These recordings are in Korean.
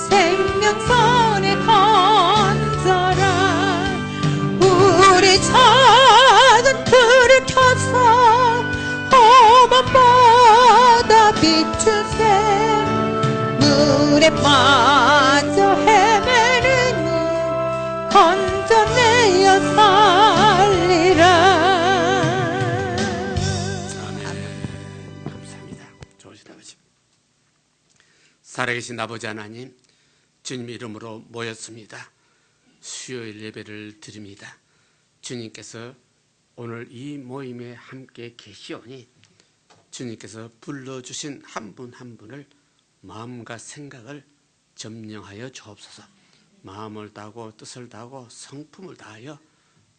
생명선에 건져라. 우리 작은 불을 켜서 호반보다 비춘 새 물에 빠져 헤매는 건져내어 살리라. 감사합니다. 좋으신 아버지, 살아계신 아버지 하나님, 주님 이름으로 모였습니다. 수요일 예배를 드립니다. 주님께서 오늘 이 모임에 함께 계시오니 주님께서 불러주신 한 분 한 분을 마음과 생각을 점령하여 주옵소서. 마음을 다하고 뜻을 다하고 성품을 다하여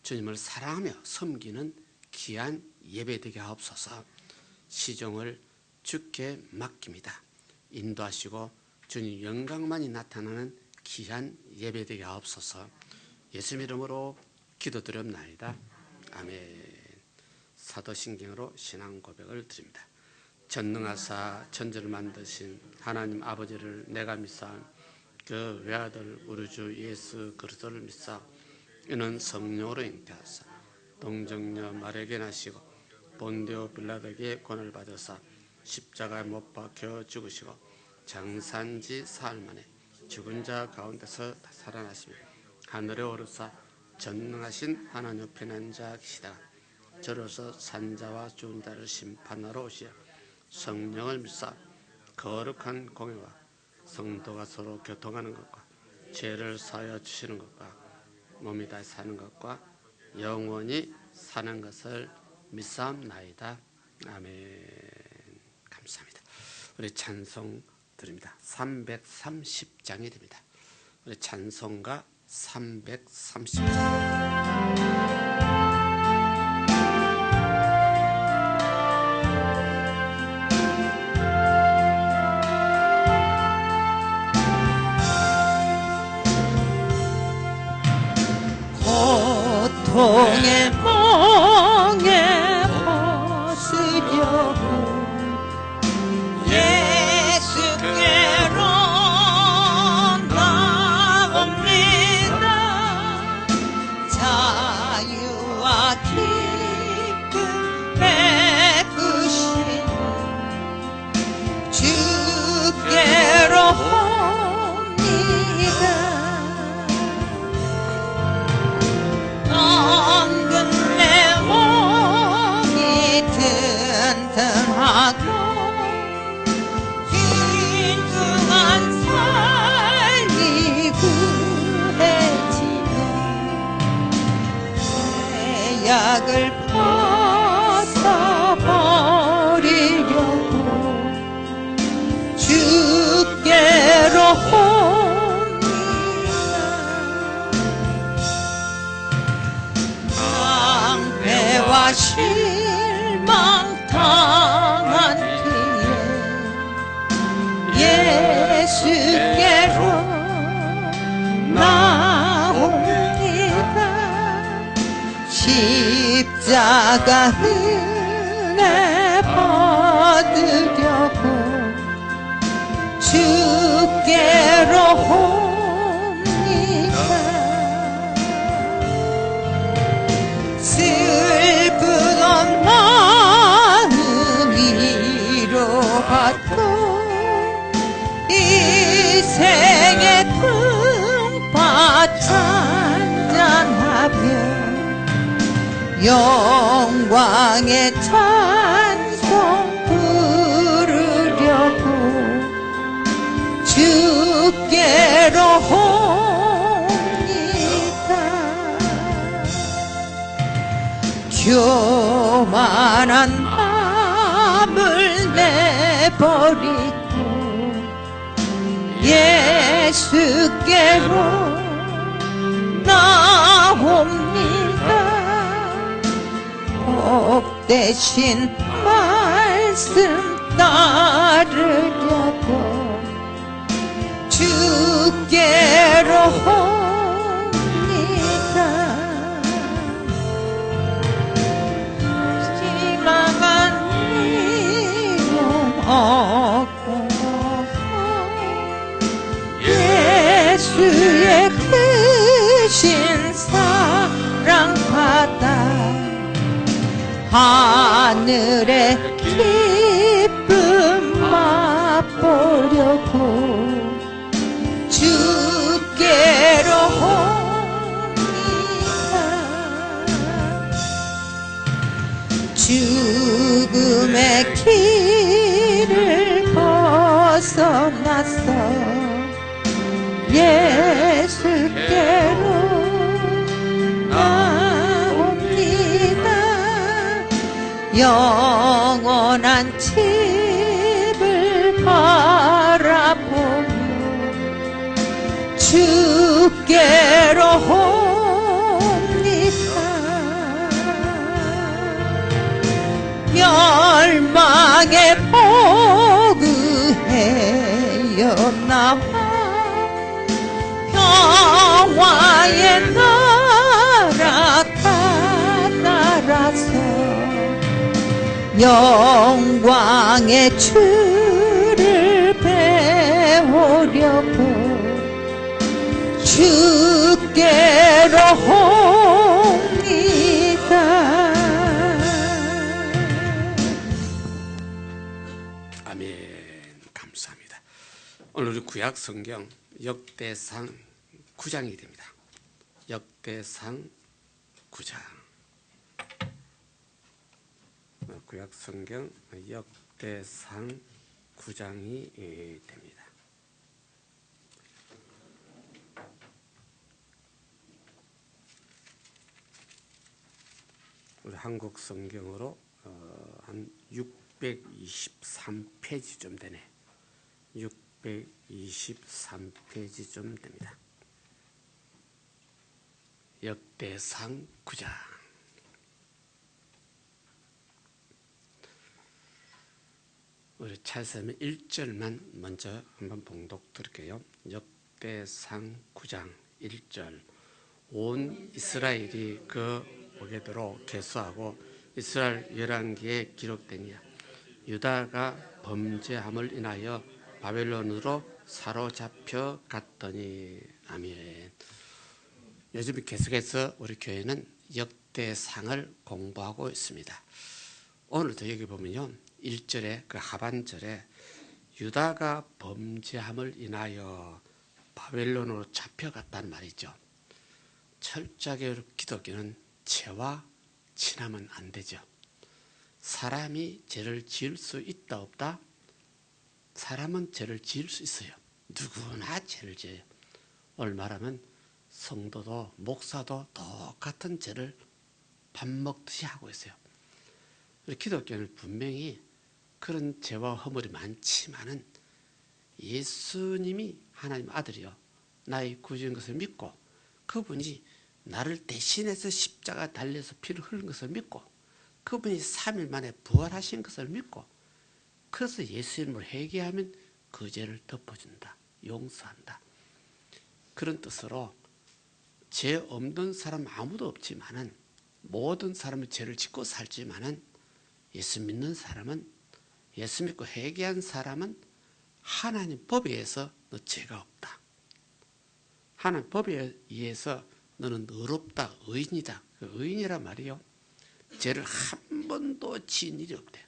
주님을 사랑하며 섬기는 귀한 예배되게 하옵소서. 시종을 주께 맡깁니다. 인도하시고 주님 영광만이 나타나는 귀한 예배되게 하옵소서. 예수님 이름으로 기도드렸나이다. 아멘. 사도신경으로 신앙 고백을 드립니다. 전능하사 천지를 만드신 하나님 아버지를 내가 믿사 그 외아들 우리 주 예수 그리스도를 믿사 이는 성령으로 잉태하사 동정녀 마리아에게 나시고 본디오 빌라도에게 권을 받으사 십자가에 못 박혀 죽으시고 장산지 사흘 만에 죽은 자 가운데서 살아나시며 하늘에 오르사 전능하신 하나님 옆에 앉아 계시다가 저로서 산자와 죽은 자를 심판하러 오시어 성령을 믿사 거룩한 공회와 성도가 서로 교통하는 것과 죄를 사하여 주시는 것과 몸이 다시 사는 것과 영원히 사는 것을 믿사옵나이다. 아멘. 감사합니다. 우리 찬송 드립니다. 330장이 됩니다. 우리 찬송가 330장. 고통의 멍에 벗으려고 예수께로 나옵니다. 자유와 기쁨 베푸신 주께로 균등한 삶이 구해지며 죄악을 벗어버리려고 주께로 옵니다. 낭패와 실망 당한 뒤에 예수께로 나옵니다. 십자가 은혜 받으려고 주께로 옵니다. 슬프던 마음 위로받고 이 생의 품바 찬잔하며 영광의 찬송 부르려고 주께로 옵니다. 교만한 마음을 내버리고 예수께로 나옵니다. 복되신 말씀 따르려고 주께로 옵니다. 실망한 이름 얻고 주신 사랑 받아 하늘의 기쁨 맛보려고 주께로 옵니다. 죽음의 길을 벗어났어 예수께로 나옵니다. 영원한 집을 바라보며 주께로 옵니다. 멸망의 포구에 나와 평화의 나라 따라서 영광의 주를 배우려고 주께로 옵니다. 아멘. 감사합니다. 오늘 우리 구약 성경 역대상 9장이 됩니다. 역대상 9장. 구약 성경 역대상 9장이 됩니다. 우리 한국 성경으로 한 623페이지 좀 되네. 623페이지 좀 됩니다. 역대상 9장. 우리 찰스면 1절만 먼저 한번 봉독 드릴게요. 역대상 9장 1절. 온 이스라엘이 그 보게대로 계수하고 이스라엘 열왕기에 기록되니라. 유다가 범죄함을 인하여 바벨론으로 사로잡혀 갔더니. 아멘. 요즘 계속해서 우리 교회는 역대상을 공부하고 있습니다. 오늘도 여기 보면요, 1절에 그 하반절에 유다가 범죄함을 인하여 바벨론으로 잡혀갔다는 말이죠. 철저하게 기독교는 죄와 친하면 안 되죠. 사람이 죄를 지을 수 있다 없다? 사람은 죄를 지을 수 있어요. 누구나 죄를 지어요. 오늘 말하면 성도도 목사도 똑같은 죄를 밥 먹듯이 하고 있어요. 기독교는 분명히 그런 죄와 허물이 많지만은 예수님이 하나님 아들이요 나의 구주인 것을 믿고 그분이 나를 대신해서 십자가 달려서 피를 흘린 것을 믿고 그분이 3일 만에 부활하신 것을 믿고 그래서 예수 이름으로 회개하면 그 죄를 덮어준다. 용서한다. 그런 뜻으로 죄 없는 사람 아무도 없지만은 모든 사람은 죄를 짓고 살지만은 예수 믿는 사람은 예수 믿고 회개한 사람은 하나님 법에 의해서 너 죄가 없다. 하나님 법에 의해서 너는 의롭다. 의인이다. 그 의인이란 말이요. 죄를 한 번도 지은 일이 없대요.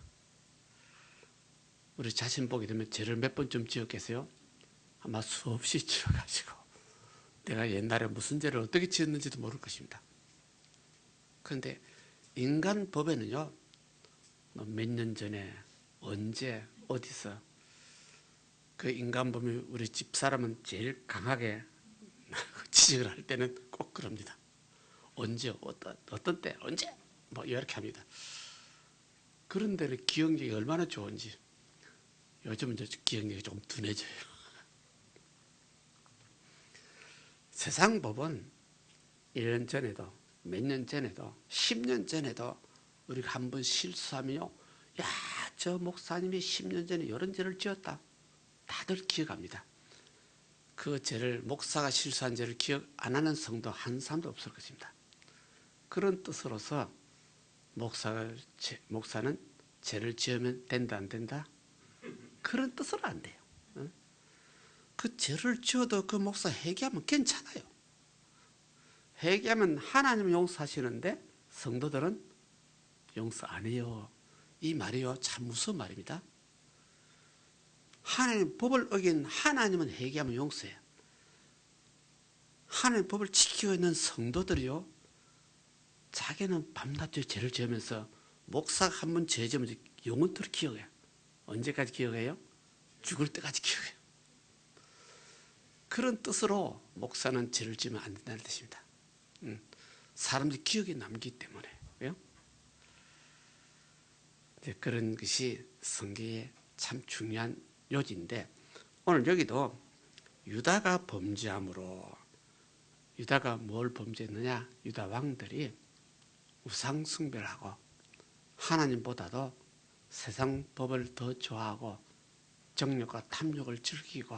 우리 자신 보게 되면 죄를 몇 번쯤 지었겠어요? 아마 수없이 지어가지고 내가 옛날에 무슨 죄를 어떻게 지었는지도 모를 것입니다. 그런데 인간 법에는요, 몇 년 전에 언제 어디서 그 인간 법이 우리 집사람은 제일 강하게 지적을 할 때는 꼭 그럽니다. 언제 어떤 때 언제 뭐 이렇게 합니다. 그런 데는 기억력이 얼마나 좋은지 요즘은 기억력이 조금 둔해져요. 세상 법은 1년 전에도 몇 년 전에도 10년 전에도 우리가 한번 실수하면요, 야, 저 목사님이 10년 전에 이런 죄를 지었다. 다들 기억합니다. 그 죄를 목사가 실수한 죄를 기억 안 하는 성도 한 사람도 없을 것입니다. 그런 뜻으로서 목사는 죄를 지으면 된다 안 된다? 그런 뜻으로 안 돼요. 그 죄를 지어도 그 목사 회개하면 괜찮아요. 회개하면 하나님은 용서하시는데 성도들은 용서 안 해요. 이 말이요, 참 무서운 말입니다. 하나님 법을 어긴 하나님은 회개하면 용서해요. 하나님 법을 지키고 있는 성도들이요, 자기는 밤낮 죄를 지으면서 목사가 한 번 죄 지으면 영원토록 기억해요. 언제까지 기억해요? 죽을 때까지 기억해요. 그런 뜻으로 목사는 죄를 지으면 안 된다는 뜻입니다. 사람들이 기억에 남기 때문에. 왜요? 그런 것이 성경의 참 중요한 요지인데, 오늘 여기도 유다가 범죄함으로, 유다가 뭘 범죄했느냐? 유다 왕들이 우상 숭배를 하고 하나님보다도 세상 법을 더 좋아하고 정욕과 탐욕을 즐기고,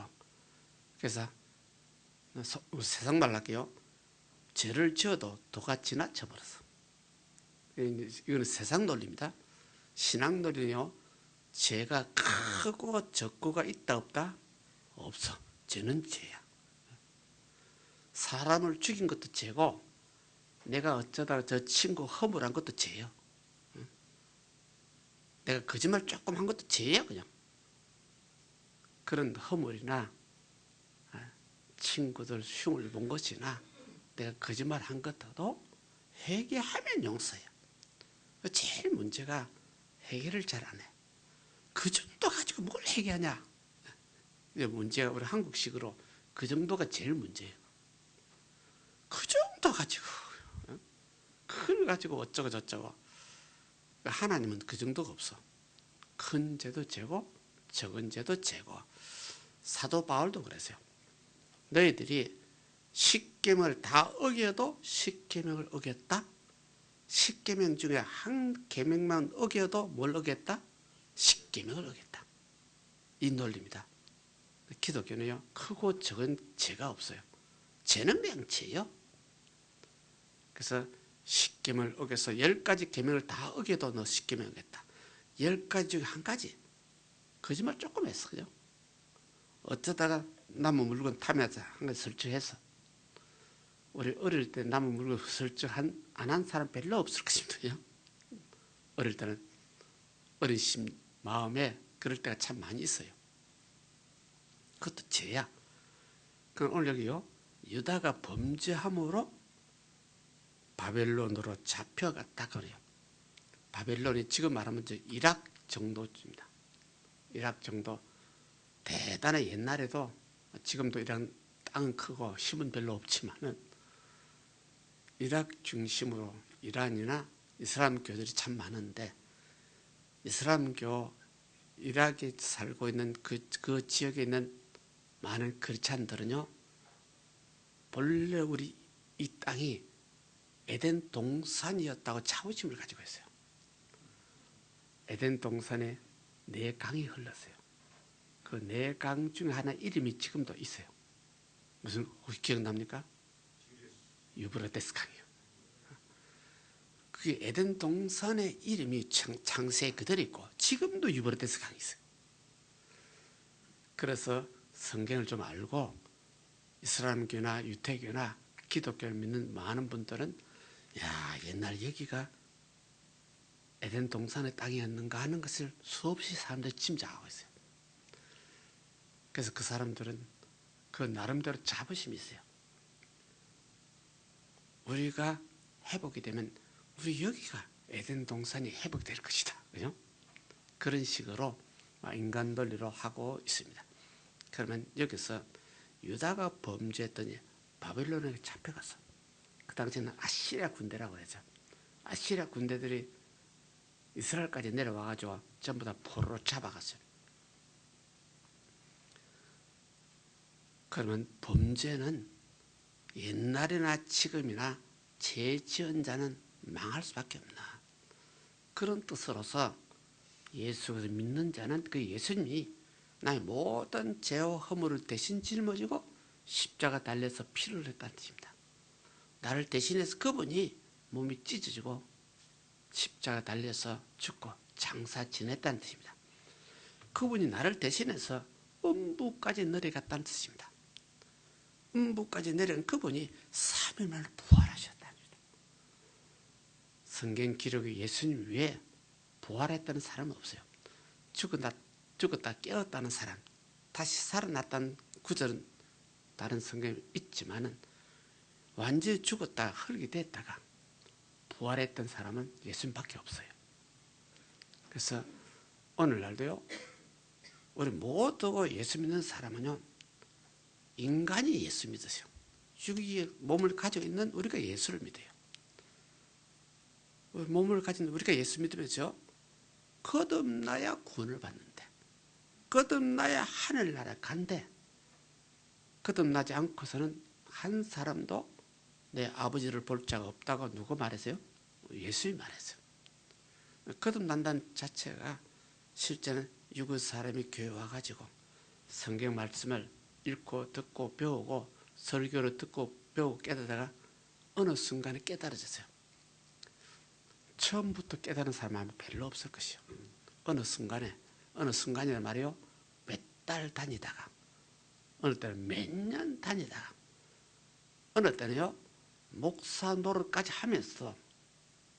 그래서 세상 말로 할게요, 죄를 지어도 도가 지나쳐 버렸어. 이거는 세상 논리입니다. 신앙 논리는요, 죄가 크고 적고가 있다 없다? 없어. 죄는 죄야. 사람을 죽인 것도 죄고, 내가 어쩌다가 저 친구 허물한 것도 죄요. 내가 거짓말 조금 한 것도 죄야. 그냥 그런 허물이나 친구들 흉을 본 것이나 내가 거짓말 한 것도 회개하면 용서해요. 제일 문제가 회개를 잘 안 해. 그 정도 가지고 뭘 회개하냐? 문제가 우리 한국식으로 그 정도가 제일 문제예요. 그 정도 가지고, 그걸 가지고 어쩌고 저쩌고. 하나님은 그 정도가 없어. 큰 죄도 죄고 적은 죄도 죄고. 사도 바울도 그랬어요. 너희들이 십계명을 다 어겨도 십계명을 어겼다. 십계명 중에 한 계명만 어겨도 뭘 어겼다? 십계명을 어겼다. 이 논리입니다. 기독교는요, 크고 적은 죄가 없어요. 죄는 그냥 죄요. 그래서 십계명을 어겨서 10가지 계명을 다 어겨도 너 십계명 어겼다. 10가지 중에 한 가지 거짓말 조금 했어. 그죠? 어쩌다가 남의 물건 탐해서 한 가지 설치해서. 우리 어릴 때 남의 물건 설치 안 한 사람 별로 없을 것입니다. 어릴 때는 어린 마음에 그럴 때가 참 많이 있어요. 그것도 죄야. 그럼 오늘 여기요, 유다가 범죄함으로 바벨론으로 잡혀갔다 그래요. 바벨론이 지금 말하면 이락 정도입니다. 이락 정도. 대단히 옛날에도, 지금도 이락 땅은 크고 힘은 별로 없지만은 이락 중심으로 이란이나 이슬람교들이 참 많은데, 이슬람교 이락에 살고 있는 그 지역에 있는 많은 크리스찬들은요, 본래 우리 이 땅이 에덴 동산이었다고 자부심을 가지고 있어요. 에덴 동산에 4강이 흘렀어요. 그 4강 중에 하나 이름이 지금도 있어요. 무슨 혹시 기억납니까? 유브라데스 강이요. 그게 에덴 동산의 이름이 창세에 그대로 있고 지금도 유브라데스 강이 있어요. 그래서 성경을 좀 알고 이슬람교나 유태교나 기독교를 믿는 많은 분들은, 야, 옛날 여기가 에덴 동산의 땅이었는가 하는 것을 수없이 사람들이 짐작하고 있어요. 그래서 그 사람들은 그 나름대로 자부심이 있어요. 우리가 회복이 되면 우리 여기가 에덴 동산이 회복될 것이다. 그죠? 그런 식으로 인간 논리로 하고 있습니다. 그러면 여기서 유다가 범죄했더니 바벨론에 잡혀갔어. 그 당시에는 아시리아 군대라고 하죠. 아시리아 군대들이 이스라엘까지 내려와가지고 전부 다 포로로 잡아갔어요. 그러면 범죄는 옛날이나 지금이나 죄 지은 자는 망할 수밖에 없나. 그런 뜻으로서 예수를 믿는 자는 그 예수님이 나의 모든 죄와 허물을 대신 짊어지고 십자가 달려서 피를 흘렸다는 뜻입니다. 나를 대신해서 그분이 몸이 찢어지고 십자가 달려서 죽고 장사 지냈다는 뜻입니다. 그분이 나를 대신해서 음부까지 내려갔다는 뜻입니다. 음부까지 내려간 그분이 3일 만에 부활하셨어요. 성경 기록에 예수님 외에 부활했다는 사람은 없어요. 죽었다 깨었다는 사람, 다시 살아났다는 구절은 다른 성경에 있지만은 완전히 죽었다 흙이 됐다가 부활했던 사람은 예수님밖에 없어요. 그래서 오늘날도요, 우리 모두 예수 믿는 사람은요, 인간이 예수 믿으세요. 육의 몸을 가지고 있는 우리가 예수를 믿어요. 몸을 가진 우리가 예수 믿으면서 거듭나야 구원을 받는데, 거듭나야 하늘나라 간대, 거듭나지 않고서는 한 사람도 내 아버지를 볼 자가 없다고 누가 말했어요? 예수님이 말했어요. 거듭난다는 자체가 실제는 육의 사람이 교회 와가지고 성경 말씀을 읽고 듣고 배우고 설교를 듣고 배우고 깨닫다가 어느 순간에 깨달아졌어요. 처음부터 깨달은 사람 아마 별로 없을 것이요. 어느 순간이란 말이요, 몇 달 다니다가, 어느 때는 몇 년 다니다가, 어느 때는요 목사 노릇까지 하면서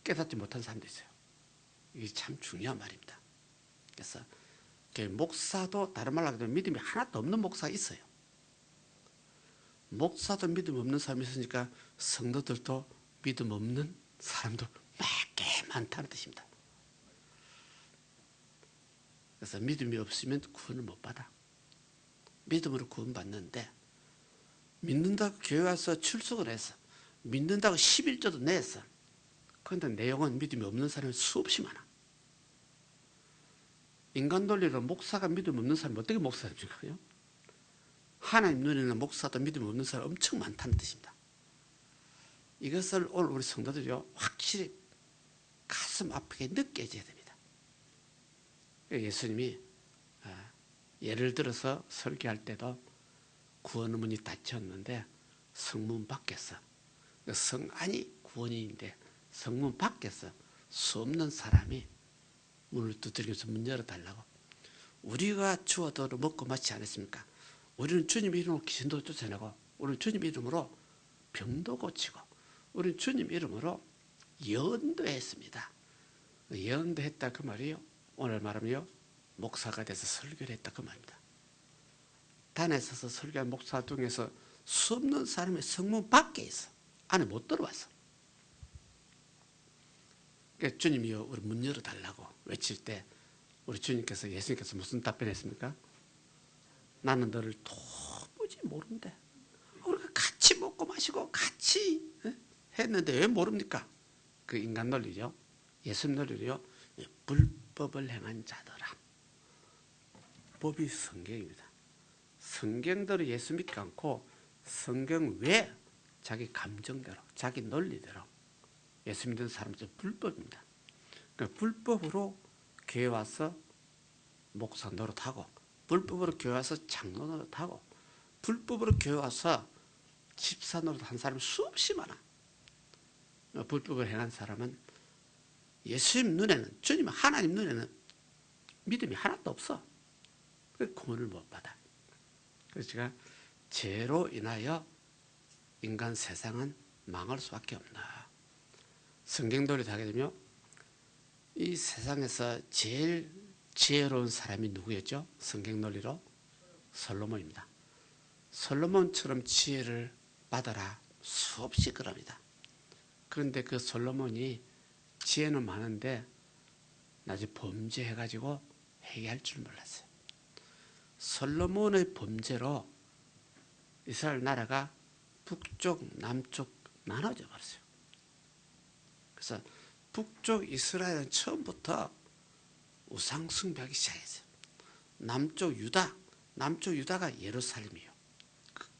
깨닫지 못한 사람도 있어요. 이게 참 중요한 말입니다. 그래서 목사도 다른 말로 하면 믿음이 하나도 없는 목사가 있어요. 목사도 믿음 없는 사람이 있으니까 성도들도 믿음 없는 사람도 꽤 많다는 뜻입니다. 그래서 믿음이 없으면 구원을 못 받아. 믿음으로 구원 받는데, 믿는다고 교회 와서 출석을 해서 믿는다고 11조도 냈어. 그런데 내용은 믿음이 없는 사람이 수없이 많아. 인간 논리로 목사가 믿음 없는 사람이 어떻게 목사입니까? 하나님 눈에는 목사도 믿음 없는 사람이 엄청 많다는 뜻입니다. 이것을 오늘 우리 성도들이요, 확실히 가슴 아프게 느껴져야 됩니다. 예수님이 예를 들어서 설교할 때도 구원 문이 닫혔는데 성문 밖에서, 성 안이 구원인데 성문 밖에서 수 없는 사람이 문을 두드리면서 문 열어달라고. 우리가 주어도 먹고 마시지 않았습니까? 우리는 주님 이름으로 귀신도 쫓아내고, 우리는 주님 이름으로 병도 고치고, 우리는 주님 이름으로 예언도 했습니다. 예언도 했다 그 말이요, 오늘 말하면요 목사가 돼서 설교를 했다 그 말입니다. 단에 서서 설교한 목사 중에서 수 없는 사람이 성문 밖에 있어. 안에 못 들어왔어. 그러니까 주님이요 우리 문 열어달라고 외칠 때 우리 주님께서, 예수님께서 무슨 답변했습니까? 나는 너를 도무지 모른대. 우리가 같이 먹고 마시고 같이 했는데 왜 모릅니까? 그 인간 논리죠. 예수님 논리요, 불법을 행한 자더라. 법이 성경입니다. 성경대로 예수 믿지 않고 성경 외에 자기 감정대로, 자기 논리대로 예수 믿는 사람들 불법입니다. 그러니까 불법으로 교회 와서 목사 노릇하고, 불법으로 교회 와서 장로 노릇하고, 불법으로 교회 와서 집사 노릇한 사람이 수없이 많아. 불법을 행한 사람은 예수님 눈에는, 주님 하나님 눈에는 믿음이 하나도 없어. 그래서 구원을 못 받아. 그래서 제가 죄로 인하여 인간 세상은 망할 수밖에 없나. 성경대로 하게 되면 이 세상에서 제일 지혜로운 사람이 누구였죠? 성경 논리로 솔로몬입니다. 솔로몬처럼 지혜를 받아라 수없이 그럽니다. 그런데 그 솔로몬이 지혜는 많은데 나중에 범죄해가지고 회개할 줄 몰랐어요. 솔로몬의 범죄로 이스라엘 나라가 북쪽, 남쪽 나눠져 버렸어요. 그래서 북쪽 이스라엘은 처음부터 우상 숭배하기 시작했어요. 남쪽 유다가 예루살렘이에요.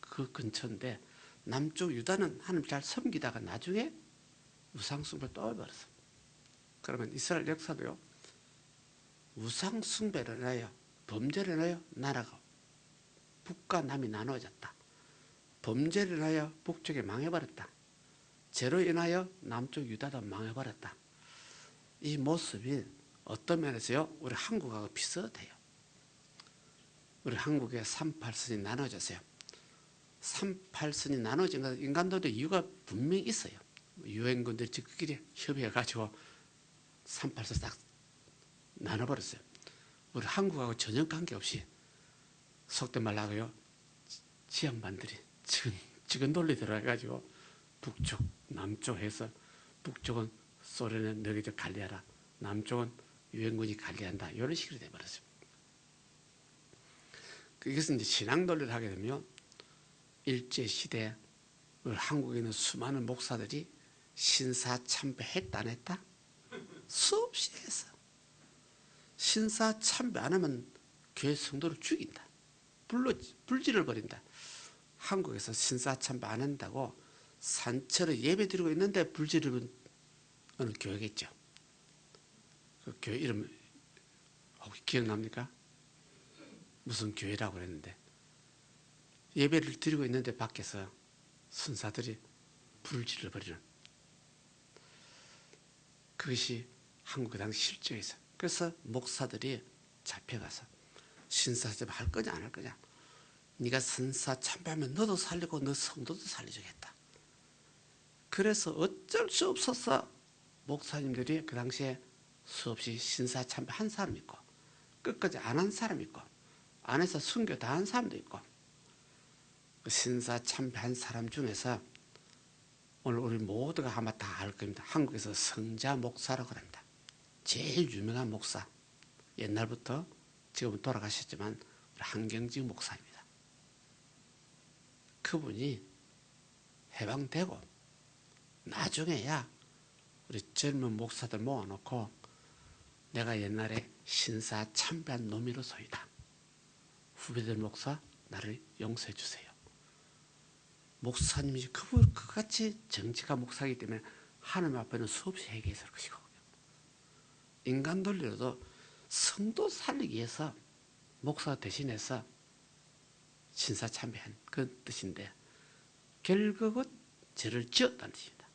그 근처인데 남쪽 유다는 하나님 잘 섬기다가 나중에 우상 숭배를 또 해버렸어요. 그러면 이스라엘 역사도요, 우상 숭배를 인하여, 범죄를 인하여 나라가 북과 남이 나눠졌다. 범죄를 인하여 북쪽이 망해버렸다. 죄로 인하여 남쪽 유다도 망해버렸다. 이 모습이 어떤 면에서요, 우리 한국하고 비슷해요. 우리 한국에 38선이 나눠졌어요. 38선이 나눠진 건 인간들도 이유가 분명히 있어요. 유엔군들이 지끼리 협의해가지고 38서 딱 나눠버렸어요. 우리 한국하고 전혀 관계없이 속된 말 나고요. 지향반들이 지금 논리 들어가가지고 북쪽, 남쪽 해서 북쪽은 소련에 너희들 관리하라. 남쪽은 유엔군이 관리한다. 이런 식으로 돼버렸어요. 이것은 이제 신앙 논리를 하게 되면 일제시대 한국에 있는 수많은 목사들이 신사참배했다 안 했다? 수없이 했어. 신사참배 안 하면 교회 성도를 죽인다. 불질을 버린다. 한국에서 신사참배 안 한다고 산처럼 예배 드리고 있는데 불지르는 어느 교회겠죠. 그 교회 이름 혹시 기억납니까? 무슨 교회라고 그랬는데 예배를 드리고 있는데 밖에서 순사들이 불질을 버리는 그것이 한국의 당시 실정이었어요. 그래서 목사들이 잡혀가서 신사참배 할 거냐 안 할 거냐. 네가 신사참배하면 너도 살리고 너 성도도 살려주겠다. 그래서 어쩔 수 없어서 목사님들이 그 당시에 수없이 신사참배 한 사람 있고 끝까지 안 한 사람 있고 안에서 순교 다 한 사람도 있고 신사참배한 사람 중에서 오늘 우리 모두가 아마 다 알 겁니다. 한국에서 성자 목사라고 합니다. 제일 유명한 목사 옛날부터 지금은 돌아가셨지만 우리 한경지 목사입니다. 그분이 해방되고 나중에야 우리 젊은 목사들 모아놓고 내가 옛날에 신사 참배한 놈이로소이다. 후배들 목사 나를 용서해 주세요. 목사님이 그같이 정직한 목사이기 때문에 하나님 앞에는 수없이 회개했을 것이고 인간 논리로도 성도 살리기 위해서 목사 대신해서 신사 참배한 그 뜻인데 결국은 죄를 지었다는 뜻입니다.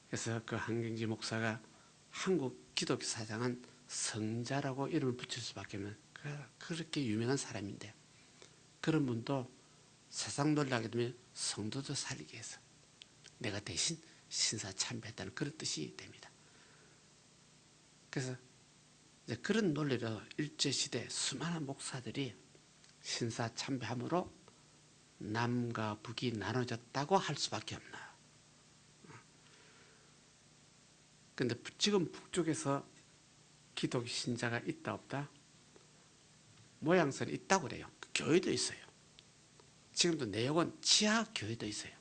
그래서 그 한경지 목사가 한국 기독교 사상은 성자라고 이름을 붙일 수밖에 없는 그렇게 유명한 사람인데 그런 분도 세상 논리하게 되면 성도도 살리기 위해서 내가 대신 신사 참배했다는 그런 뜻이 됩니다. 그래서 이제 그런 논리로 일제시대 수많은 목사들이 신사 참배함으로 남과 북이 나눠졌다고 할 수밖에 없나. 그런데 지금 북쪽에서 기독 신자가 있다 없다? 모양새는 있다고 그래요. 교회도 있어요. 지금도 내용은 지하 교회도 있어요.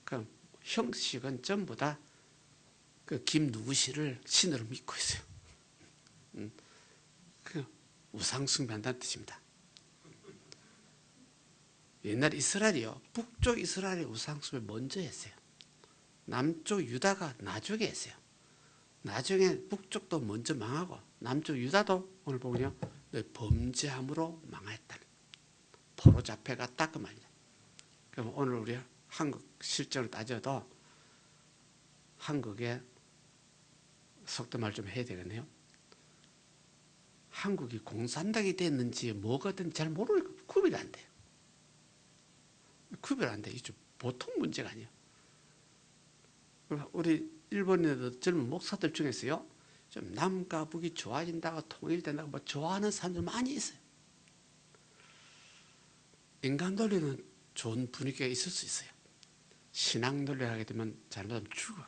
그 형식은 전부 다 그 김 누구씨를 신으로 믿고 있어요. 그 우상 숭배한다는 뜻입니다. 옛날 이스라엘이요. 북쪽 이스라엘이 우상 숭배 먼저 했어요. 남쪽 유다가 나중에 했어요. 나중에 북쪽도 먼저 망하고 남쪽 유다도 오늘 보면요 범죄함으로 망했다. 포로 잡혀갔다 그 말이야. 그럼 오늘 우리 한국 실정을 따져도 한국에 속된 말 좀 해야 되겠네요. 한국이 공산당이 됐는지 뭐가 됐는지 잘 모르니까 구별이 안 돼요. 구별 안 돼. 이게 보통 문제가 아니에요. 우리 일본에도 젊은 목사들 중에서요, 좀 남과 북이 좋아진다고 통일된다고 뭐 좋아하는 사람들 많이 있어요. 인간 논리는 좋은 분위기가 있을 수 있어요. 신앙 논리를 하게 되면 잘못하면 죽어.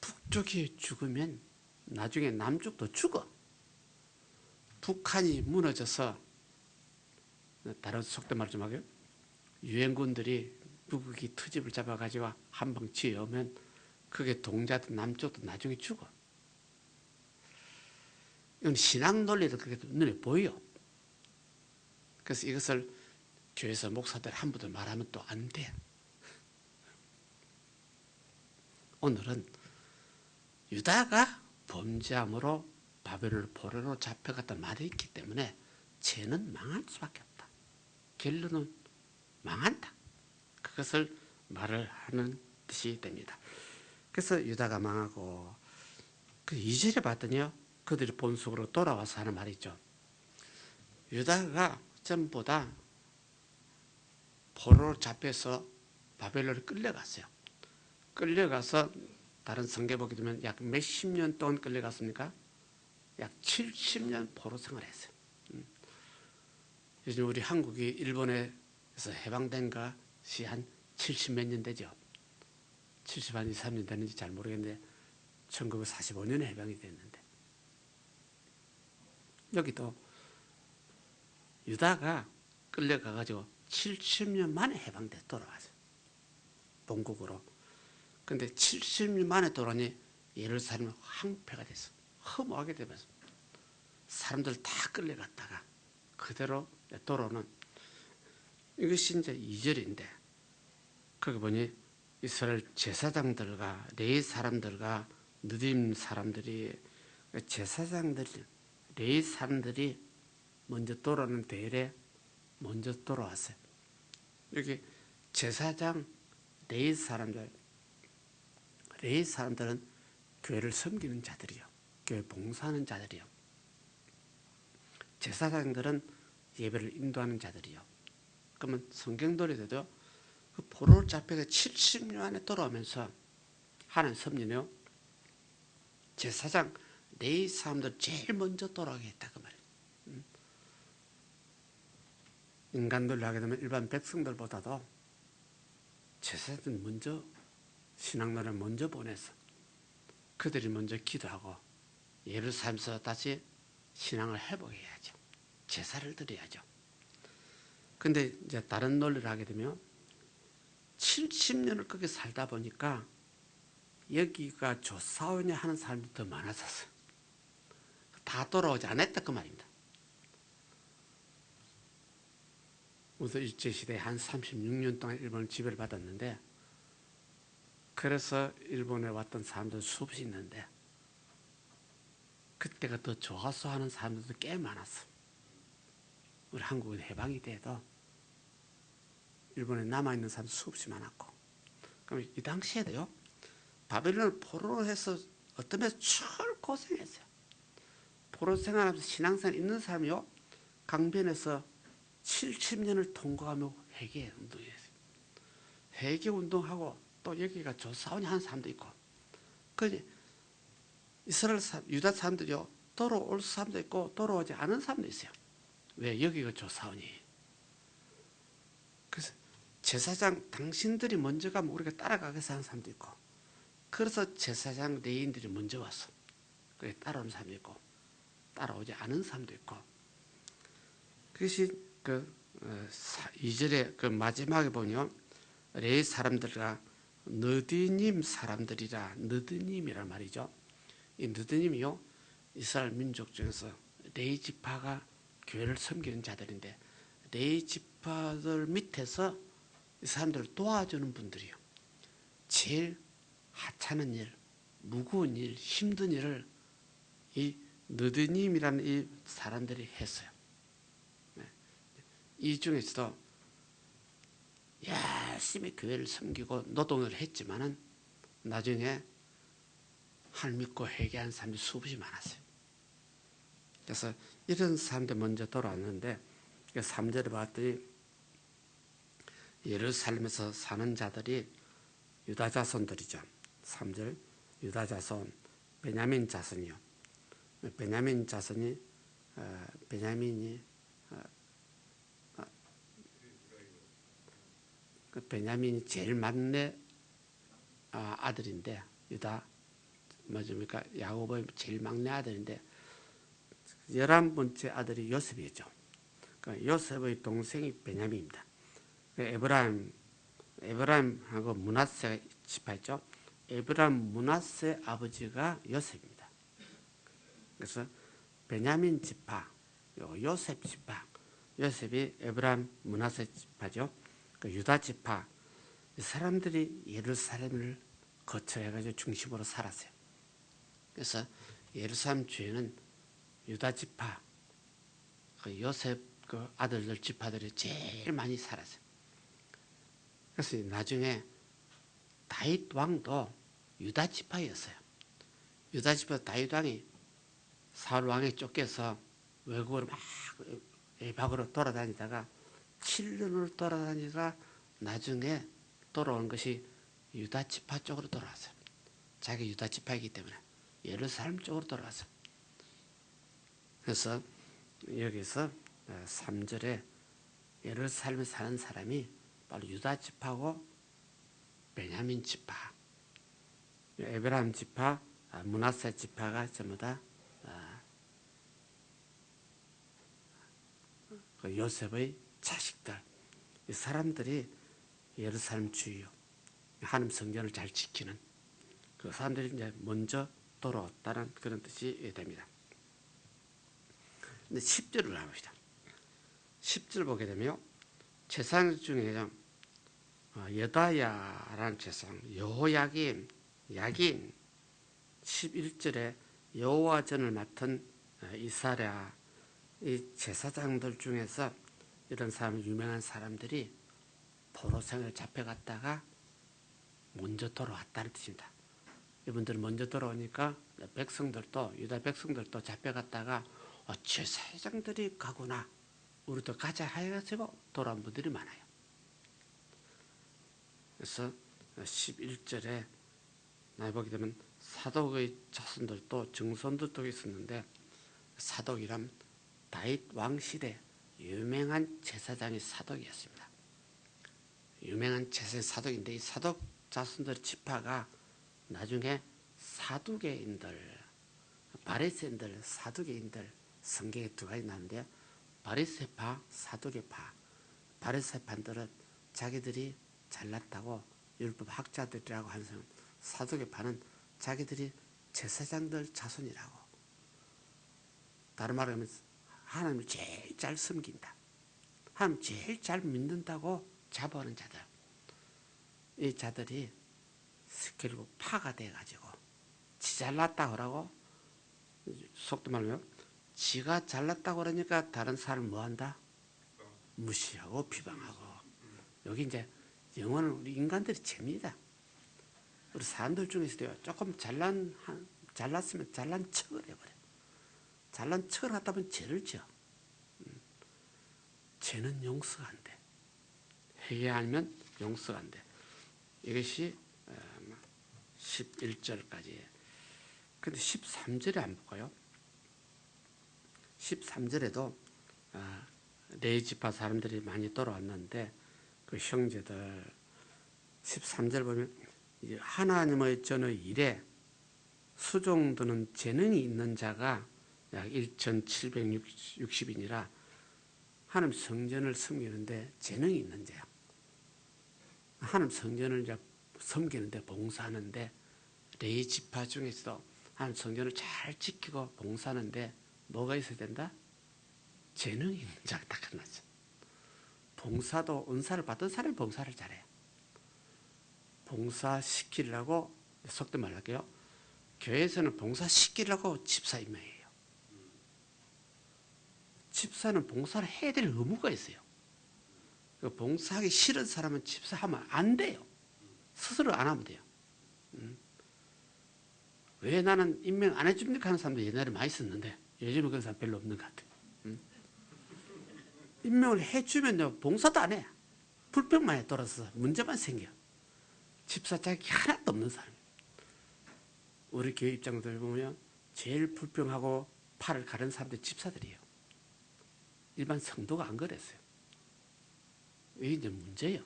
북쪽이 죽으면 나중에 남쪽도 죽어. 북한이 무너져서 다른 속된 말 좀 하게요. 유엔군들이 북극이 트집을 잡아가지고 한 방 쥐어오면 그게 동자든 남쪽도 나중에 죽어. 이건 신앙 논리도 그렇게 눈에 보여. 그래서 이것을 교회에서 목사들 함부로 말하면 또 안 돼. 오늘은 유다가 범죄함으로 바벨론 포로로 잡혀갔다는 말이 있기 때문에 죄는 망할 수밖에 없다. 결론은 망한다. 그것을 말을 하는 뜻이 됩니다. 그래서 유다가 망하고 그 2절에 봤더니요. 그들이 본속으로 돌아와서 하는 말이 있죠. 유다가 전부 다 포로로 잡혀서 바벨론에 끌려갔어요. 끌려가서 다른 성경 보게 되면 약 몇십 년 동안 끌려갔습니까? 약 70년 포로 생활했어요. 요즘 우리 한국이 일본에서 해방된 것이 한 70 몇 년 되죠. 70 한 2, 3년 됐는지 잘 모르겠는데 1945년에 해방이 됐는데, 여기도 유다가 끌려가가지고 70년 만에 해방돼 돌아왔어요. 본국으로. 근데 70년 만에 돌아오니 예루살렘이 황폐가 됐어. 허무하게 되면서 사람들 다 끌려갔다가 그대로 돌아오는, 이것이 이제 2절인데, 거기 보니 이스라엘 제사장들과 레위 사람들과 느림 사람들이, 제사장들이 레위 사람들이 먼저 돌아오는 대열에 먼저 돌아왔어요. 여기 제사장 레위 사람들, 레위 사람들은 교회를 섬기는 자들이요, 교회 봉사하는 자들이요. 제사장들은 예배를 인도하는 자들이요. 그러면 성경도리도 그 포로를 잡혀서 70년 안에 돌아오면서 하나님 섭리네요. 제사장 레위 사람들 제일 먼저 돌아오게 했다 그 말이에요. 인간들로 하게 되면 일반 백성들보다도 제사장들 먼저 신앙론을 먼저 보내서 그들이 먼저 기도하고 예루살렘에서 다시 신앙을 회복해야죠. 제사를 드려야죠. 근데 이제 다른 논리를 하게 되면 70년을 거기 살다 보니까 여기가 조사오냐 하는 사람들이 더 많아졌어요. 다 돌아오지 않았다 그 말입니다. 우선 일제시대에 한 36년 동안 일본을 지배를 받았는데, 그래서 일본에 왔던 사람들 수없이 있는데 그때가 더 좋았어 하는 사람들도 꽤 많았어. 우리 한국은 해방이 돼도 일본에 남아있는 사람 수없이 많았고, 그럼 이 당시에도요, 바벨론을 포로로 해서 어떤 면에서 철 고생했어요. 포로 생활하면서 신앙생활 있는 사람이요, 강변에서 70년을 통과하며 회개 운동했어요. 회개 운동하고 또 여기가 조사오냐 하는 사람도 있고, 그 이스라엘 유다 사람들이요, 돌아올 사람도 있고 돌아오지 않은 사람도 있어요. 왜? 여기가 조사오니. 그래서 제사장 당신들이 먼저 가면 우리가 따라가겠어 하는 사람도 있고, 그래서 제사장 레위인들이 먼저 왔어. 그래 따라오는 사람도 있고 따라오지 않은 사람도 있고. 그것이 그 2절에 그 마지막에 보면 레위 사람들과 느디님 사람들이라, 느디님이란 말이죠. 이 느디님이요, 이스라엘 민족 중에서 레위 지파가 교회를 섬기는 자들인데, 레위 지파들 밑에서 이 사람들을 도와주는 분들이요, 제일 하찮은 일, 무거운 일, 힘든 일을 이 느디님이라는 이 사람들이 했어요. 이 중에서도 열심히 교회를 섬기고 노동을 했지만은 나중에 하나님 믿고 회개한 사람들이 수없이 많았어요. 그래서 이런 사람들 먼저 돌아왔는데, 3절에 봤더니 예루살렘에서 사는 자들이 유다 자손들이죠. 3절 유다 자손, 베냐민 자손이요. 베냐민 자손이 베냐민이 제일 막내 아들인데, 유다 뭐습니까? 야곱의 제일 막내 아들인데 11번째 아들이 요셉이었죠. 그러니까 요셉의 동생이 베냐민입니다. 에브라임하고 므낫세 지파였죠. 에브라임 므낫세 아버지가 요셉입니다. 그래서 베냐민 지파, 요셉 지파, 요셉이 에브라임 므낫세 지파죠. 그 유다 지파, 이 사람들이 예루살렘을 거쳐해가지고 중심으로 살았어요. 그래서 예루살렘 주에는 유다 지파, 그 요셉 그 아들들 지파들이 제일 많이 살았어요. 그래서 나중에 다윗 왕도 유다 지파였어요. 유다 지파 다윗 왕이 사울 왕에 쫓겨서 외국으로 막 외박으로 돌아다니다가 17년을 돌아다니다가 나중에 돌아온 것이 유다 지파 쪽으로 돌아왔어요. 자기 유다 지파이기 때문에 예루살렘 쪽으로 돌아왔어요. 그래서 여기서 3절에 예루살렘에 사는 사람이 바로 유다 지파고 베냐민 지파, 에브라임 지파, 므낫세 지파가 전부 다 그 요셉의 자식들, 이 사람들이 예루살렘 주요 하나님 성전을 잘 지키는 그 사람들이 이제 먼저 돌아왔다는 그런 뜻이 됩니다. 근데 10절을 봅시다. 10절 보게 되면 제사장 중에 여다야라는 제사장, 여호야김, 야긴, 11절에 여호와전을 맡은 이사랴, 이 제사장들 중에서 이런 사람, 유명한 사람들이 포로생을 잡혀갔다가 먼저 돌아왔다는 뜻입니다. 이분들 먼저 돌아오니까 백성들도, 유다 백성들도 잡혀갔다가 제사장들이 가구나, 우리도 가자 해가지고 돌아온 분들이 많아요. 그래서 11절에 나 보게 되면 사독의 자손들도 정손들도 있었는데, 사독이란 다윗 왕 시대 유명한 제사장이 사독이었습니다. 유명한 제사장 사독인데, 이 사독 자손들 지파가 나중에 사두개인들, 바리새인들, 사두개인들, 성경에 두 가지 나오는데, 바리새파, 사두개파. 바리새파들은 자기들이 잘났다고 율법 학자들이라고 하는 사람, 사두개파는 자기들이 제사장들 자손이라고. 다른 말로 하면 하나님을 제일 잘 섬긴다, 하나님 제일 잘 믿는다고 자부하는 자들, 이 자들이 결국 파가 돼가지고 지 잘났다고 하라고, 속도 말로 지가 잘났다고 그러니까 다른 사람 뭐한다? 무시하고 비방하고. 여기 이제 영어는 우리 인간들이 재미다. 우리 사람들 중에서도 조금 잘났으면 잘난 척을 해버려. 잘난 척을 하다 보면 죄를 지어. 죄는 용서가 안 돼. 회개하면 용서가 안 돼. 이것이 11절까지. 근데 13절에 안 볼까요? 13절에도 레위 지파 사람들이 많이 돌아왔는데, 그 형제들 13절 보면 하나님의 전의 일에 수종드는 재능이 있는 자가 약 1760인이라 하나님 성전을 섬기는데 재능이 있는 자야. 하나님 성전을 이제 섬기는데, 봉사하는데, 레위 지파 중에서도 하나님 성전을 잘 지키고 봉사하는데 뭐가 있어야 된다? 재능이 있는 자가 딱 끝났어. 봉사도 은사를 받은 사람이 봉사를 잘해요. 봉사시키려고, 속된 말로 할게요. 교회에서는 봉사시키려고 집사 임명해요. 집사는 봉사를 해야 될 의무가 있어요. 봉사하기 싫은 사람은 집사하면 안 돼요. 스스로 안 하면 돼요. 왜 나는 임명 안 해줍니까 하는 사람도 옛날에 많이 있었는데, 요즘은 그런 사람 별로 없는 것 같아요. 임명을 해주면요, 봉사도 안 해. 불평만 해. 돌아서 문제만 생겨. 집사 자격이 하나도 없는 사람. 우리 교회 입장들 보면 제일 불평하고 팔을 가른 사람들이 집사들이에요. 일반 성도가 안 그랬어요. 이게 이제 문제예요.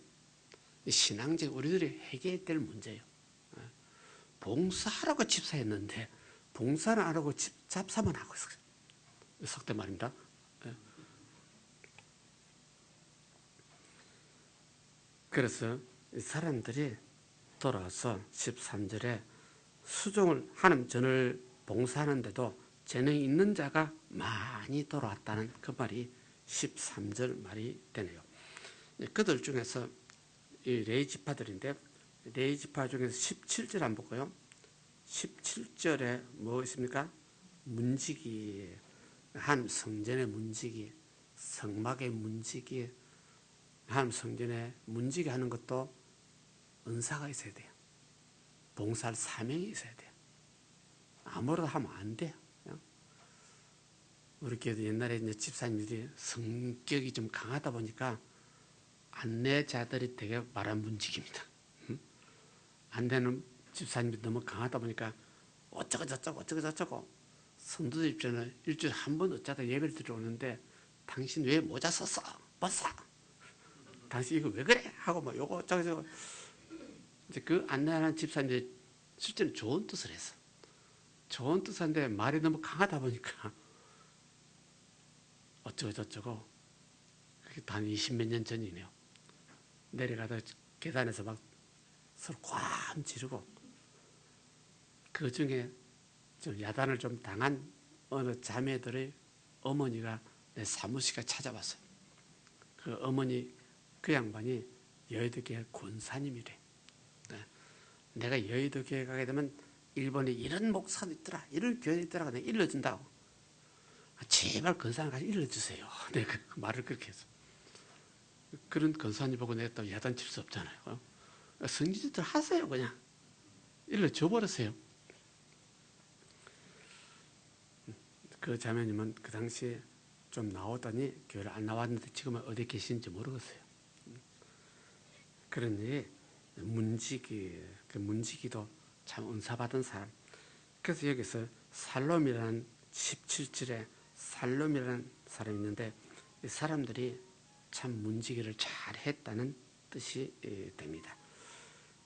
신앙적 우리들이 해결해야 될 문제예요. 봉사하라고 집사했는데 봉사는 안 하고 잡사만 하고 있어요. 속된 말입니다. 그래서 사람들이 돌아와서 13절에 수종을, 하나님 전을 봉사하는데도 재능이 있는 자가 많이 돌아왔다는 그 말이 13절 말이 되네요. 그들 중에서 이 레위 지파들인데, 레위 지파 중에서 17절 안 볼까요? 17절에 뭐 있습니까? 문지기, 하나님 성전의 문지기, 성막의 문지기, 하나님 성전에 문지기 하는 것도 은사가 있어야 돼요. 봉사할 사명이 있어야 돼요. 아무렇게나 하면 안 돼요. 우리 교회도 옛날에 이제 집사님들이 성격이 좀 강하다 보니까 안내자들이 되게 말한문직입니다. 안내는 집사님이 너무 강하다 보니까 어쩌고 저쩌고 성도들 입장에는 일주일에 한 번 어쩌다 예배를 들어오는데 당신 왜 모자 썼어? 벗어! 당신 이거 왜 그래? 하고 뭐 요거 어쩌고 저쩌고. 이제 그 안내하는 집사님들이 실제로 좋은 뜻을 했어. 좋은 뜻인데 말이 너무 강하다 보니까 어쩌고 저쩌고. 그게 한 20몇 년 전이네요. 내려가다 계단에서 막 서로 꽝 지르고, 그 중에 좀 야단을 좀 당한 어느 자매들의 어머니가 내 사무실에 찾아왔어요. 그 어머니, 그 양반이 여의도교회 권사님이래. 내가 여의도교회 가게 되면 일본에 이런 목사도 있더라, 이런 교회 있더라, 내가 일러준다고. 제발 권사님 가서 일러주세요. 내가 그 말을 그렇게 했어. 그런 권사님 보고 내가 또 야단 칠 수 없잖아요. 성지들 하세요. 그냥 일러줘 버렸어요. 그 자매님은 그 당시에 좀 나오더니 교회를 안 나왔는데 지금은 어디 계신지 모르겠어요. 그러니 문지기도 참 은사받은 사람. 그래서 여기서 살롬이라는 17절에 살롬이라는 사람이 있는데, 이 사람들이 참 문지기를 잘 했다는 뜻이 됩니다.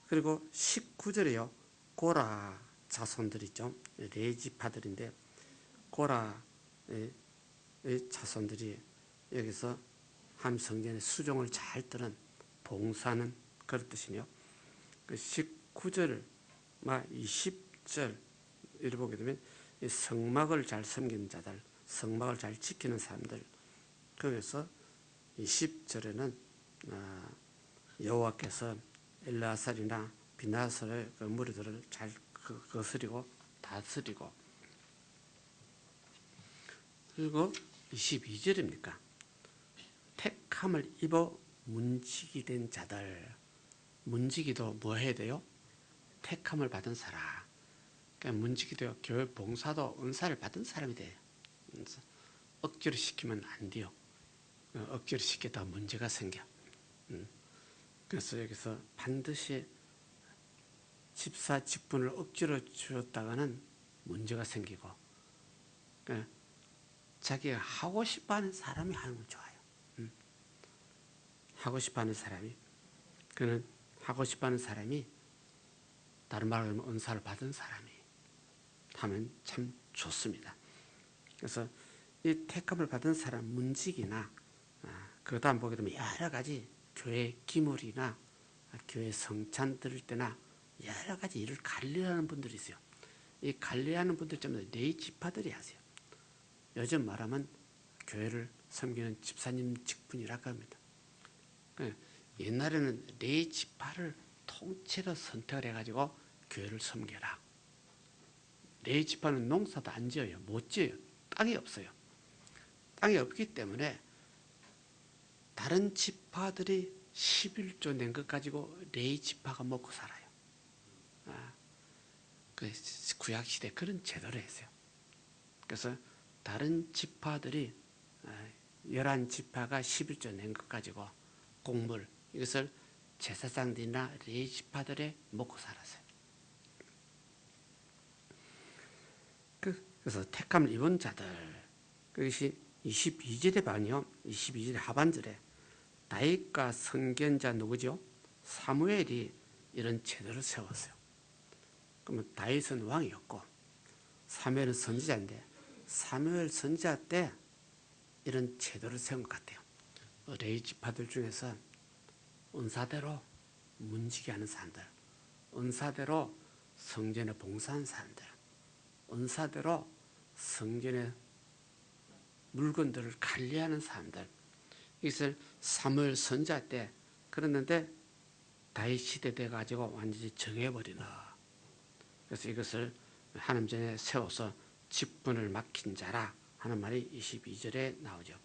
그리고 19절에요. 고라 자손들 있죠. 레지파들인데, 고라의 자손들이 여기서 한 성전의 수종을 잘 들은 봉사는 그런 뜻이네요. 그 19절, 20절 이를 보게 되면 성막을 잘 섬기는 자들, 성막을 잘 지키는 사람들. 거기서 20절에는 여호와께서 엘르아살이나 비나살의 그 무리들을 잘 거스리고 다스리고, 그리고 22절입니까? 택함을 입어 문지기 된 자들. 문지기도 뭐 해야 돼요? 택함을 받은 사람. 그러니까 문지기도 교회 봉사도 은사를 받은 사람이 돼요. 억지로 시키면 안 돼요. 억지로 시켰다가 문제가 생겨. 그래서 여기서 반드시 집사 직분을 억지로 주었다가는 문제가 생기고, 그러니까 자기가 하고 싶어하는 사람이 하는 건 좋아요. 하고 싶어하는 사람이, 그는 하고 싶어하는 사람이, 다른 말로 하면 은사를 받은 사람이 하면 참 좋습니다. 그래서 이 택함을 받은 사람 문직이나, 그 다음 보게 되면 여러 가지 교회 기물이나 교회 성찬 드릴 때나 여러 가지 일을 관리하는 분들이 있어요. 이 관리하는 분들 때문에 레위지파들이 하세요. 요즘 말하면 교회를 섬기는 집사님 직분이라고 합니다. 옛날에는 레위지파를 통째로 선택을 해가지고 교회를 섬겨라. 레위지파는 농사도 안 지어요. 못 지어요. 땅이 없어요. 땅이 없기 때문에 다른 지파들이 11조 낸 것 가지고 레위지파가 먹고 살아요. 그 구약시대 그런 제도를 했어요. 그래서 다른 지파들이 11지파가 11조 낸 것 가지고 곡물, 이것을 제사장들이나 레위지파들이 먹고 살았어요. 그래서 택함을 입은 자들, 그것이 22절에 반이요. 22절 하반절에 다윗과 선견자 누구죠? 사무엘이 이런 제도를 세웠어요. 그러면 다윗은 왕이었고 사무엘은 선지자인데, 사무엘 선지자 때 이런 제도를 세운 것 같아요. 레위지파들 중에서 은사대로 문지기 하는 사람들, 은사대로 성전에 봉사하는 사람들, 은사대로 성전의 물건들을 관리하는 사람들, 이것을 사무엘 선지자 때 그랬는데 다윗 시대 돼 가지고 완전히 정해버리나. 그래서 이것을 하나님 전에 세워서 직분을 맡긴 자라 하는 말이 22절에 나오죠.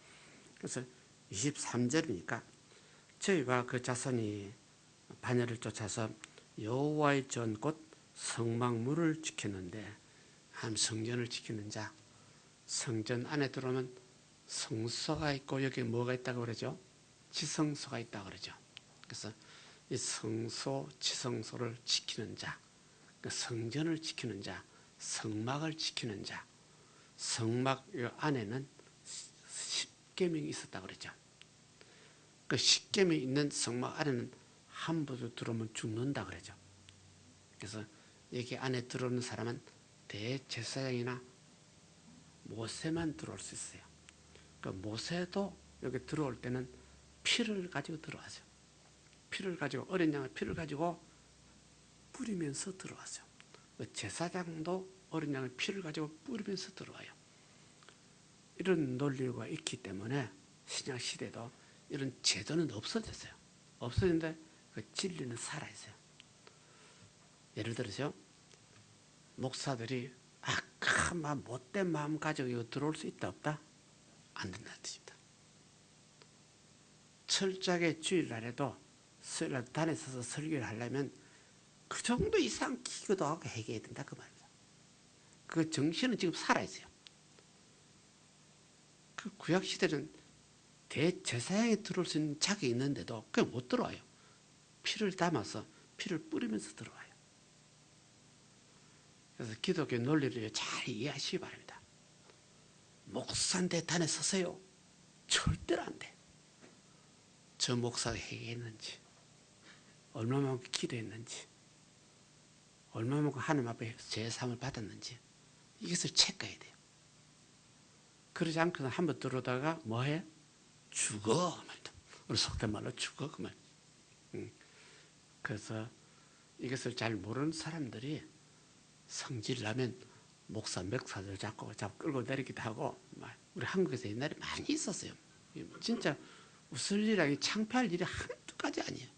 그래서 23절이니까 저희가 그 자손이 바녀를 쫓아서 여호와의 전 곧 성막문을 지켰는데, 한 성전을 지키는 자, 성전 안에 들어오면 성서가 있고 여기 뭐가 있다고 그러죠? 지성소가 있다 그러죠. 그래서 이 성소, 지성소를 지키는 자, 그 성전을 지키는 자, 성막을 지키는 자, 성막 안에는 십계명이 있었다 그러죠. 그 십계명이 있는 성막 안에는 함부로 들어오면 죽는다 그러죠. 그래서 여기 안에 들어오는 사람은 대제사장이나 모세만 들어올 수 있어요. 그 모세도 여기 들어올 때는 피를 가지고 들어와서 피를 가지고 어린 양의 피를 가지고 뿌리면서 들어왔어요. 제사장도 어린 양의 피를 가지고 뿌리면서 들어와요. 이런 논리가 있기 때문에 신약 시대도 이런 제도는 없어졌어요. 없어졌는데 그 진리는 살아있어요. 예를 들어서 목사들이 악한 못된 마음 가지고 들어올 수 있다 없다? 안 된다는 뜻입니다. 철저하게 주일날에도 수요일날 단에 서서 설교를 하려면 그 정도 이상 기도도 하고 회개해야 된다 그 말입니다. 그 정신은 지금 살아있어요. 그 구약시대는 대제사장에 들어올 수 있는 자격이 있는데도 그냥 못 들어와요. 피를 담아서 피를 뿌리면서 들어와요. 그래서 기독교 논리를 잘 이해하시기 바랍니다. 목사인데 단에 서세요. 절대로 안 돼. 저 목사가 회개했는지, 얼마만큼 기도했는지, 얼마만큼 하나님 앞에 제사함을 받았는지 이것을 체크해야 돼요. 그러지 않고는 한번 들어오다가 뭐해? 죽어. 우리 속된 말로 죽어. 그 말. 그래서 이것을 잘 모르는 사람들이 성질 나면 목사 멱살을 잡고 끌고 내리기도 하고, 우리 한국에서 옛날에 많이 있었어요. 진짜 웃을 일이라기 창피할 일이 한두 가지 아니에요.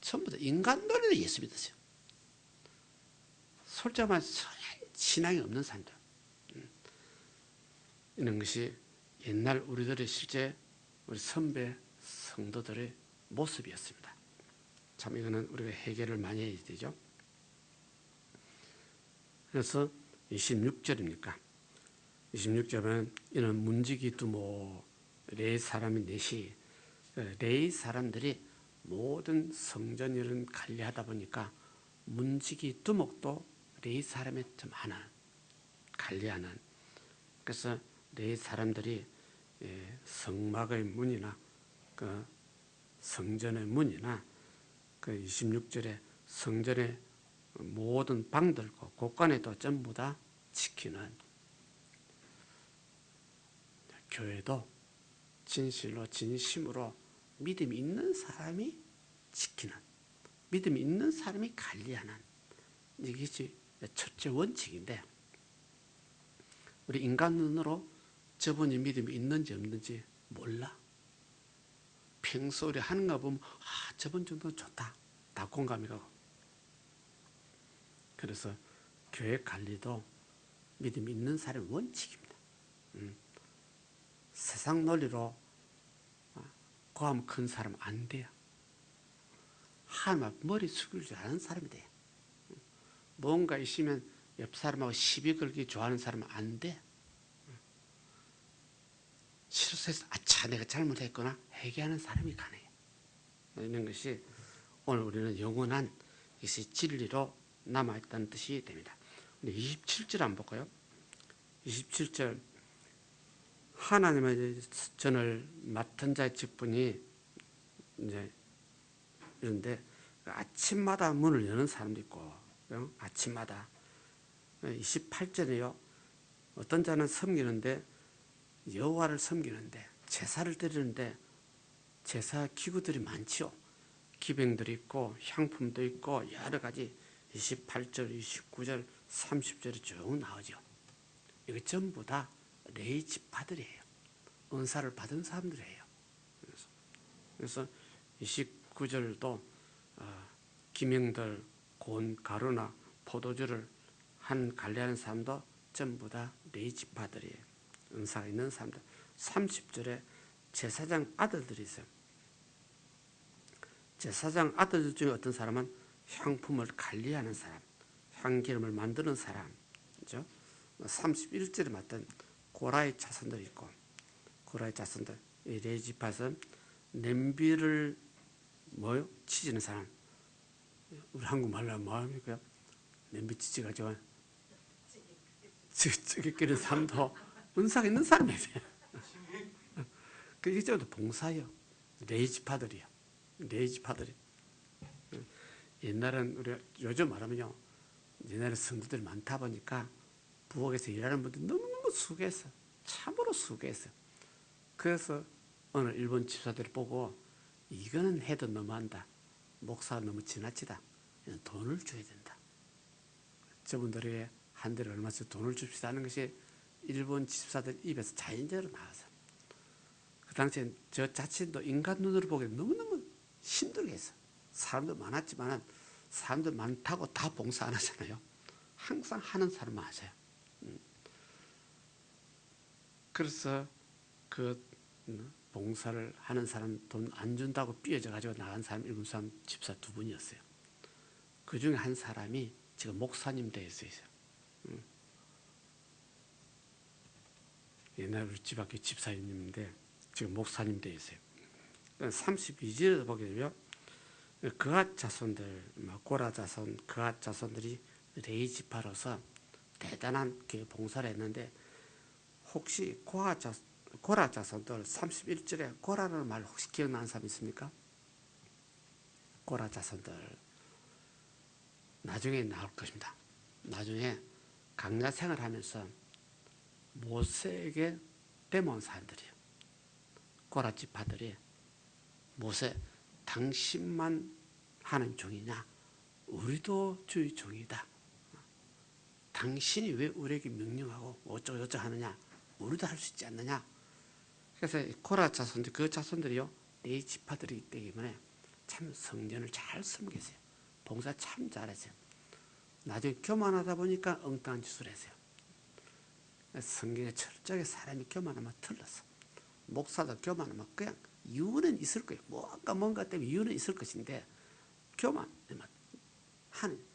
전부 다 인간 논리로 예수 믿었어요. 솔직히 말해서 신앙이 없는 사람들. 이런 것이 옛날 우리들의 실제 우리 선배 성도들의 모습이었습니다. 참 이거는 우리가 해결을 많이 해야 되죠. 그래서 26절입니까? 26절은 이는 문지기 두모 레이 사람이 넷이, 레이 사람들이 모든 성전 일은 관리하다 보니까 문지기 두목도 레이 사람이 좀 하나 관리하는. 그래서 레이 사람들이 성막의 문이나 그 성전의 문이나 그 26절에 성전의 모든 방들과 곳간에도 전부 다 지키는, 교회도 진실로 진심으로 믿음이 있는 사람이 지키는, 믿음이 있는 사람이 관리하는, 이것이 첫째 원칙인데, 우리 인간 눈으로 저분이 믿음이 있는지 없는지 몰라. 평소에 하는 거 보면 저분 정도는 좋다, 다 공감이 가고. 그래서 교회 관리도 믿음이 있는 사람의 원칙입니다. 세상 논리로 고함 큰 사람 안 돼요. 하나님 앞 머리 숙일 줄 아는 사람이 돼요. 뭔가 있으면 옆 사람하고 시비 걸기 좋아하는 사람은 안 돼. 실수해서 내가 잘못했구나 회개하는 사람이 가능해요. 이런 것이 오늘 우리는 영원한 이것이 진리로 남아있다는 뜻이 됩니다. 27절 한번 볼까요? 27절 하나님의 전을 맡은 자의 직분이 이제 이런데 아침마다 문을 여는 사람도 있고, 아침마다 28절에요. 어떤 자는 섬기는데 여호와를 섬기는데 제사를 드리는데 제사 기구들이 많지요. 기병들이 있고 향품도 있고 여러 가지 28절, 29절, 30절이 쭉 나오죠. 이거 전부 다 레위 지파들이에요. 은사를 받은 사람들이에요. 그래서 29절도 기명들, 곤, 가루나 포도주를 한 관리하는 사람도 전부 다 레위 지파들이에요. 은사가 있는 사람들. 30절에 제사장 아들들이 있어요. 제사장 아들들 중에 어떤 사람은 향품을 관리하는 사람, 향기름을 만드는 사람, 그죠? 31절에 맞던 고라의 자손들이 있고, 고라의 자손들, 이 레위 지파에서 냄비를 뭐요? 치지는 사람. 우리 한국말로 뭐 합니까? 냄비 치지가지고 찌개 끓이는 사람도 은사가 있는 사람이에요. 그 이쪽도 봉사요. 레이지파들이요. 레이지파들이. 옛날은 우리 요즘 말하면요. 옛날에 성도들이 많다 보니까 부엌에서 일하는 분들 너무너무 수고했어. 참으로 수고했어. 그래서 어느 일본 집사들을 보고 이거는 해도 너무한다. 목사가 너무 지나치다. 돈을 줘야 된다. 저분들에게 한 달에 얼마씩 돈을 줍시다 하는 것이 일본 집사들 입에서 자연적으로 나와서 그 당시엔 저 자신도 인간 눈으로 보기에 너무너무 힘들게 했어. 사람도 많았지만 사람들 많다고 다 봉사 안 하잖아요. 항상 하는 사람 많아요. 그래서 그 봉사를 하는 사람 돈 안 준다고 삐어져 가지고 나간 사람 일본 사람 집사 2분이었어요. 그 중에 한 사람이 지금 목사님 되어 있어요. 옛날 우리 집 앞에 집사님인데 지금 목사님 되어 있어요. 32절에도 보게 되면 그앗 자손들, 고라 자손, 그앗 자손들이 레이지파로서 대단한 봉사를 했는데 혹시 고라 자손들 31절에 고라라는 말 혹시 기억나는 사람 있습니까? 고라 자손들 나중에 나올 것입니다. 나중에 강야 생활하면서 모세에게 데모온 사람들이에요. 고라 지파들이 모세 당신만 하는 종이냐? 우리도 주의 종이다. 당신이 왜 우리에게 명령하고 어쩌고저쩌고 하느냐? 우리도 할 수 있지 않느냐? 그래서 고라 자손들, 그 자손들이요, 네 지파들이기 때문에 참 성전을 잘 섬겼어요. 봉사 참 잘했어요. 나중에 교만하다 보니까 엉뚱한 짓을 했어요. 성경에 철저하게 사람이 교만하면 틀렸어. 목사도 교만하면 그냥 이유는 있을 거예요. 뭔가 때문에 이유는 있을 것인데 교만,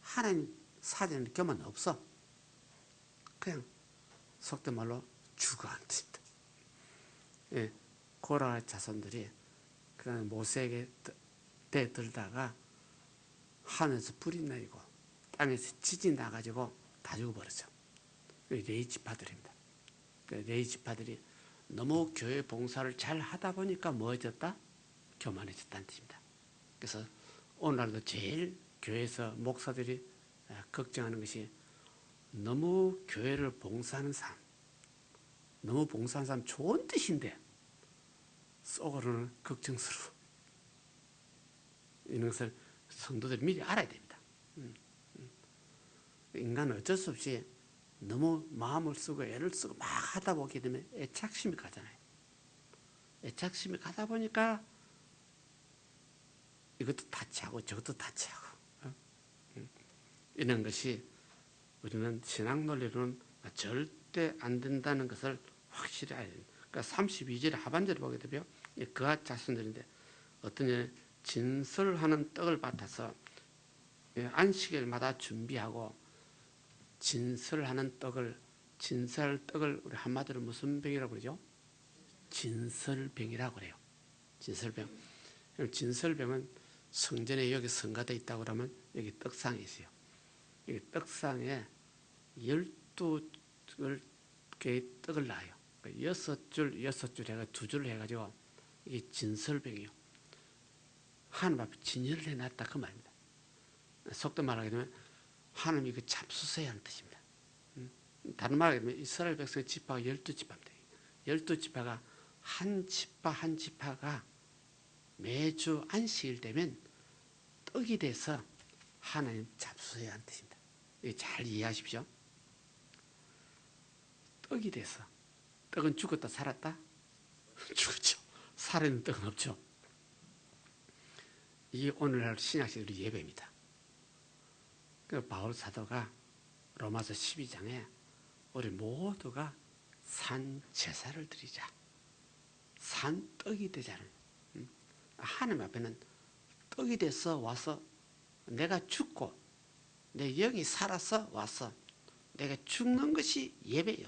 하나님 사전에 교만 없어. 그냥 속된 말로 죽어가는 뜻입니다. 예, 고라 자손들이 그 모세에게 대들다가 하늘에서 불이 내리고 땅에서 지진이 나가지고 다 죽어버렸죠. 레이지파들입니다. 레이지파들이 너무 교회 봉사를 잘 하다 보니까 뭐해졌다? 교만해졌다는 뜻입니다. 그래서 오늘날도 제일 교회에서 목사들이 걱정하는 것이 너무 교회를 봉사하는 사람, 너무 봉사하는 사람 좋은 뜻인데 속으로는 걱정스러워. 이런 것을 성도들이 미리 알아야 됩니다. 인간은 어쩔 수 없이 너무 마음을 쓰고 애를 쓰고 막 하다 보게 되면 애착심이 가잖아요. 애착심이 가다 보니까 이것도 다치하고 저것도 다치하고 이런 것이 우리는 신앙 논리로는 절대 안 된다는 것을 확실히 알아야 됩니다. 그러니까 32절 하반절을 보게 되면 그앗 자손들인데 어떤 일 진설하는 떡을 받아서 안식일마다 준비하고 진설하는 떡을 우리 한마디로 무슨 병이라고 그러죠? 진설병이라고 그래요. 진설병. 진설병은 성전에 여기 성가되어 있다고 그러면 여기 떡상이 있어요. 여기 떡상에 12개의 떡을 놔요. 6줄 해가 2줄을 해가지고 이게 진설병이요. 하나님 앞에 진열을 해놨다 그 말입니다. 속된 말하게 되면 하나님이 그 잡수세요 하는 뜻입니다. 다른 말하게 되면 이스라엘 백성의 지파가 12지파입니다. 12지파가 한 지파 한 지파가 매주 안식일 되면 떡이 돼서 하나님 잡수세요 하는 뜻입니다. 잘 이해하십시오. 떡이 돼서 떡은 죽었다 살았다? 죽었죠. 살아있는 떡은 없죠. 이게 오늘날 신약식 우리 예배입니다. 그 바울 사도가 로마서 12장에 우리 모두가 산 제사를 드리자. 산 떡이 되자는. 하나님 앞에는 떡이 돼서 와서 내가 죽고 내 영이 살아서 와서 내가 죽는 것이 예배예요.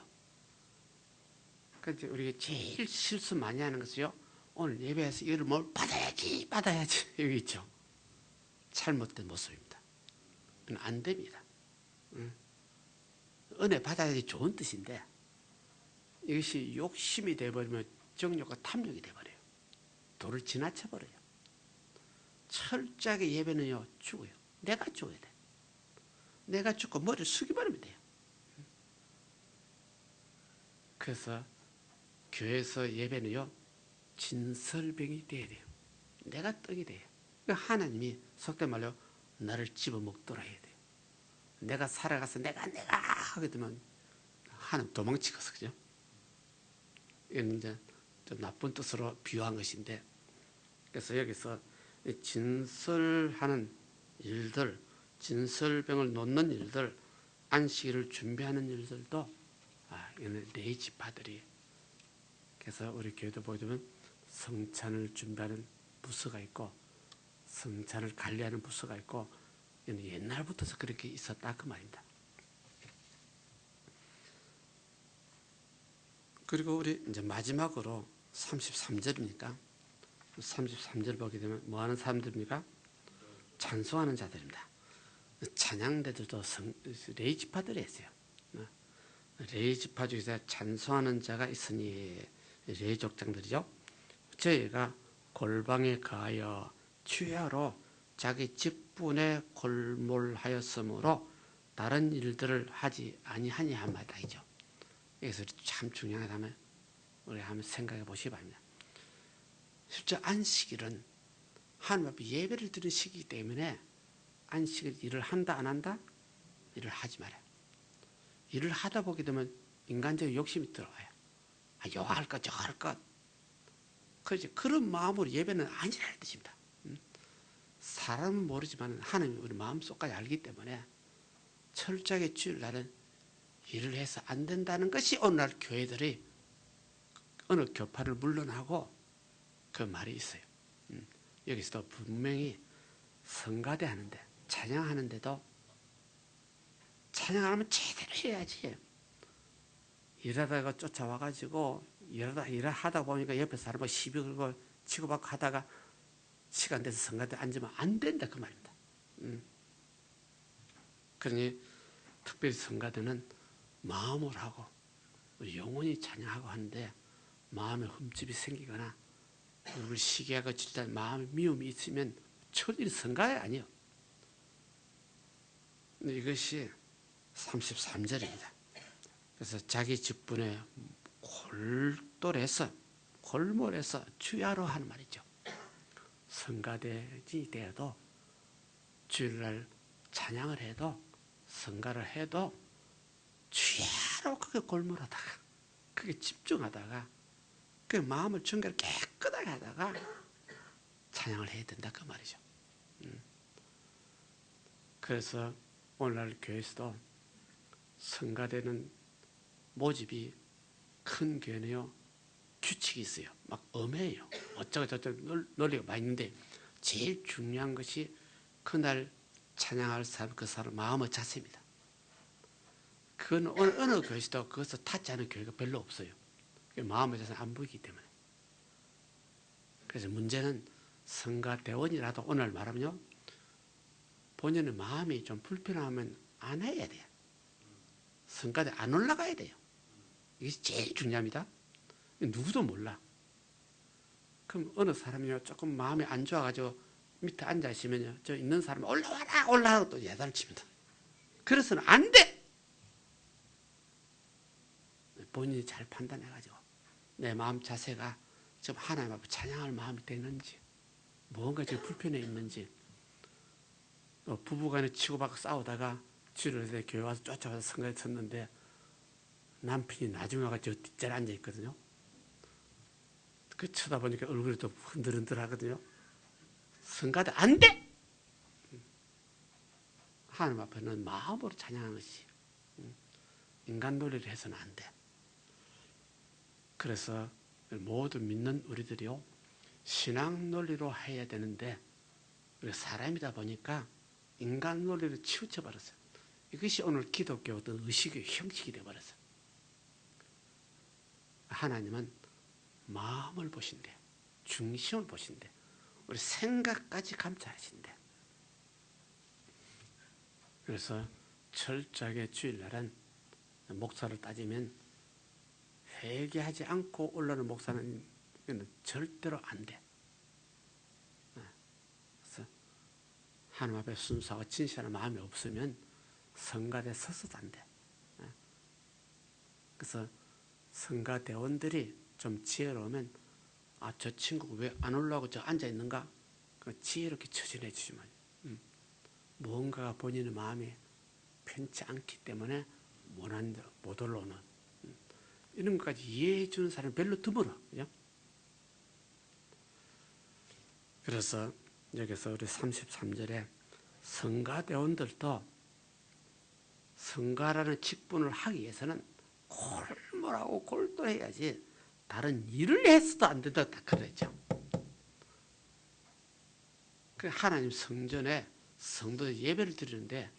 그래서 우리가 제일 실수 많이 하는 것이요. 오늘 예배에서 이걸 뭘 받아야지 여기 있죠. 잘못된 모습입니다. 안 됩니다. 은혜 받아야지 좋은 뜻인데 이것이 욕심이 되어버리면 정욕과 탐욕이 되어버려요. 도를 지나쳐버려요. 철저하게 예배는요 죽어요. 내가 죽어야 돼. 내가 죽고 머리를 숙여버리면 돼요. 그래서 교회에서 예배는요 진설병이 돼야 돼요. 내가 떡이 돼요. 그러니까 하나님이 속된 말로 나를 집어먹도록 해야 돼요. 내가 살아가서 내가 하게 되면 하나님 도망치겠어. 그죠? 이건 이제 좀 나쁜 뜻으로 비유한 것인데, 그래서 여기서 진설하는 일들, 진설병을 놓는 일들, 안식일을 준비하는 일들도 이거는 네 지파들이. 그래서 우리 교회도 보면 성찬을 준비하는 부서가 있고 성찬을 관리하는 부서가 있고, 이는 옛날부터서 그렇게 있었다 그 말입니다. 그리고 우리 이제 마지막으로 33절입니까? 33절 보게 되면 뭐 하는 사람들입니까? 찬송하는 자들입니다. 찬양대들도 레위 지파들이 있어요. 레위 지파 중에서 찬송하는 자가 있으니 레위 족장들이죠. 저희가 골방에 가하여 주야로 자기 직분에 골몰하였으므로 다른 일들을 하지 아니하니 한 말이죠. 여기서 참 중요하다면 우리 한번 생각해 보시기 바랍니다. 실제 안식일은 하나님 앞에 예배를 드리는 시기이기 때문에 안식일 일을 한다 안 한다? 일을 하지 말아요. 일을 하다 보게 되면 인간적인 욕심이 들어와요. 요 할 것, 저거 할 것. 그렇지. 그런 마음으로 예배는 아니라는 뜻입니다. 사람은 모르지만 하나님이 우리 마음속까지 알기 때문에 철저하게 주일날은 일을 해서 안 된다는 것이 오늘날 교회들이 어느 교파를 물러나고 그 말이 있어요. 여기서도 분명히 성가대 하는데 찬양하는데도 찬양하면 제대로 해야지. 일하다가 쫓아와가지고 일하다 보니까 옆에 사람하고 시비 걸고 치고받고 하다가 시간 돼서 성가대 앉으면 안 된다 그 말입니다. 그러니 특별히 성가대는 마음으로 하고 영원히 찬양하고 하는데 마음에 흠집이 생기거나 누굴 시기하고 질다 마음에 미움이 있으면 철저히 성가대 아니에요. 이것이 33절입니다. 그래서 자기 직분에 골몰해서 주야로 하는 말이죠. 성가대지 되어도 주일날 찬양을 해도 성가를 해도 주야로 그게 골몰하다가 그게 집중하다가 그 마음을 정결 깨끗하게 하다가 찬양을 해야 된다 그 말이죠. 그래서 오늘날 교회에서도 성가대는 모집이 큰 교회는요 규칙이 있어요. 막 엄해요. 어쩌고저쩌고 논리가 많이 있는데 제일 중요한 것이 그날 찬양할 사람 그 사람 마음의 자세입니다. 그건 어느 교회에서도 그것을 타지 않은 교회가 별로 없어요. 마음의 자세는 안 보이기 때문에. 그래서 문제는 성가대원이라도 오늘 말하면요 본인의 마음이 좀 불편하면 안 해야 돼요. 성가대 안 올라가야 돼요. 이게 제일 중요합니다. 누구도 몰라. 그럼 어느 사람이요 조금 마음이 안 좋아가지고 밑에 앉아 있으면요 저 있는 사람이 올라와라 또 예단을 칩니다. 그래서는 안 돼. 본인이 잘 판단해가지고 내 마음 자세가 지금 하나님 앞에 찬양할 마음이 되는지 무언가 지금 불편해 있는지 부부간에 치고받고 싸우다가 주일에 교회 와서 쫓아와서 성가에 섰는데 남편이 나중에 와서 뒷자리에 앉아 있거든요. 그 쳐다보니까 얼굴이 또 흔들흔들 하거든요. 성가대 안 돼! 하나님 앞에는 마음으로 찬양하는 것이 인간 논리를 해서는 안 돼. 그래서 모두 믿는 우리들이요 신앙 논리로 해야 되는데 우리 사람이다 보니까 인간 논리를 치우쳐 버렸어요. 이것이 오늘 기독교 어떤 의식의 형식이 되어버렸어요. 하나님은 마음을 보신대요. 중심을 보신대. 우리 생각까지 감찰하신대. 그래서 철저하게 주일날은 목사를 따지면 회개하지 않고 올라오는 목사는 절대로 안 돼. 그래서 하나님 앞에 순수하고 진실한 마음이 없으면 성가대 서서도 안 돼. 그래서 성가대원들이 좀 지혜로우면 저 친구가 왜 안 올라오고 저 앉아 있는가? 지혜롭게 처신해 주시면 무언가가 본인의 마음에 편치 않기 때문에 못 올라오는 이런 것까지 이해해 주는 사람이 별로 드물어. 그죠? 그래서 여기서 우리 33절에 성가대원들도 성가라는 직분을 하기 위해서는 골몰하고 골똘해야지 다른 일을 해서도 안 된다 딱 그랬죠. 그 하나님 성전에 성도 예배를 드리는데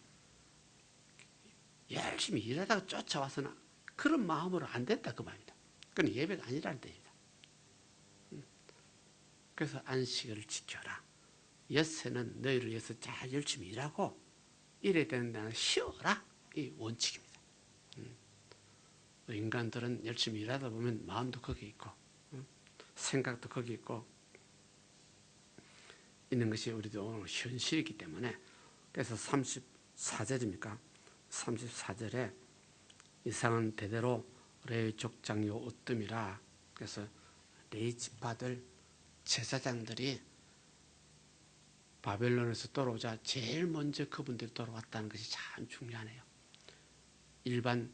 열심히 일하다가 쫓아와서는 그런 마음으로 안 된다 그 말입니다. 그건 예배가 아니라는 뜻입니다. 그래서 안식일을 지켜라. 엿새는 너희를 위해서 잘 열심히 일하고 이래야 되는 데는 쉬어라. 이 원칙입니다. 인간들은 열심히 일하다 보면 마음도 거기 있고 생각도 거기 있고 있는 것이 우리도 오늘 현실이기 때문에 그래서 34절입니까? 34절에 이상은 대대로 레위 족장요 으뜸이라. 그래서 레위 지파들 제사장들이 바벨론에서 돌아오자 제일 먼저 그분들이 돌아왔다는 것이 참 중요하네요. 일반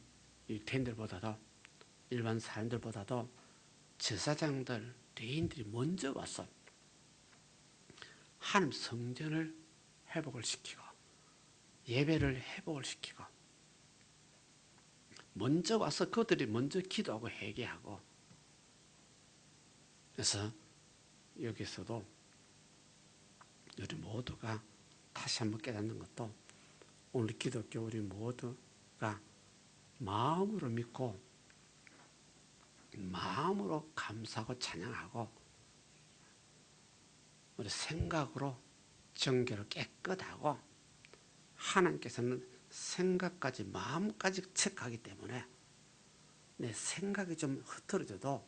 유대인들보다도 일반 사람들보다도 제사장들, 레위인들이 먼저 와서 하나님 성전을 회복을 시키고 예배를 회복을 시키고 먼저 와서 그들이 먼저 기도하고 회개하고 그래서 여기서도 우리 모두가 다시 한번 깨닫는 것도 오늘 기독교 우리 모두가 마음으로 믿고 마음으로 감사하고 찬양하고 우리 생각으로 정결을 깨끗하고 하나님께서는 생각까지 마음까지 체크하기 때문에 내 생각이 좀 흐트러져도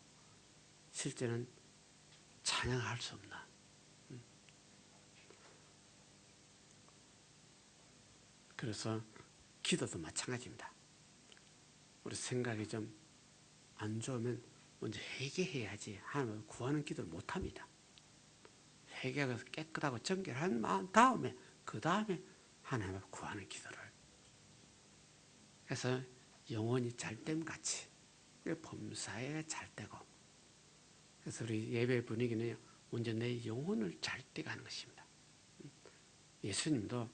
실제는 찬양할 수 없나. 그래서 기도도 마찬가지입니다. 우리 생각이 좀 안 좋으면 먼저 회개해야지 하나님을 구하는 기도를 못합니다. 회개하고 깨끗하고 정결한 마음 다음에 그 다음에 하나님을 구하는 기도를 해서 영혼이 잘됨 같이 범사에 잘되고 그래서 우리 예배 분위기는 먼저 내 영혼을 잘되게 하는 것입니다. 예수님도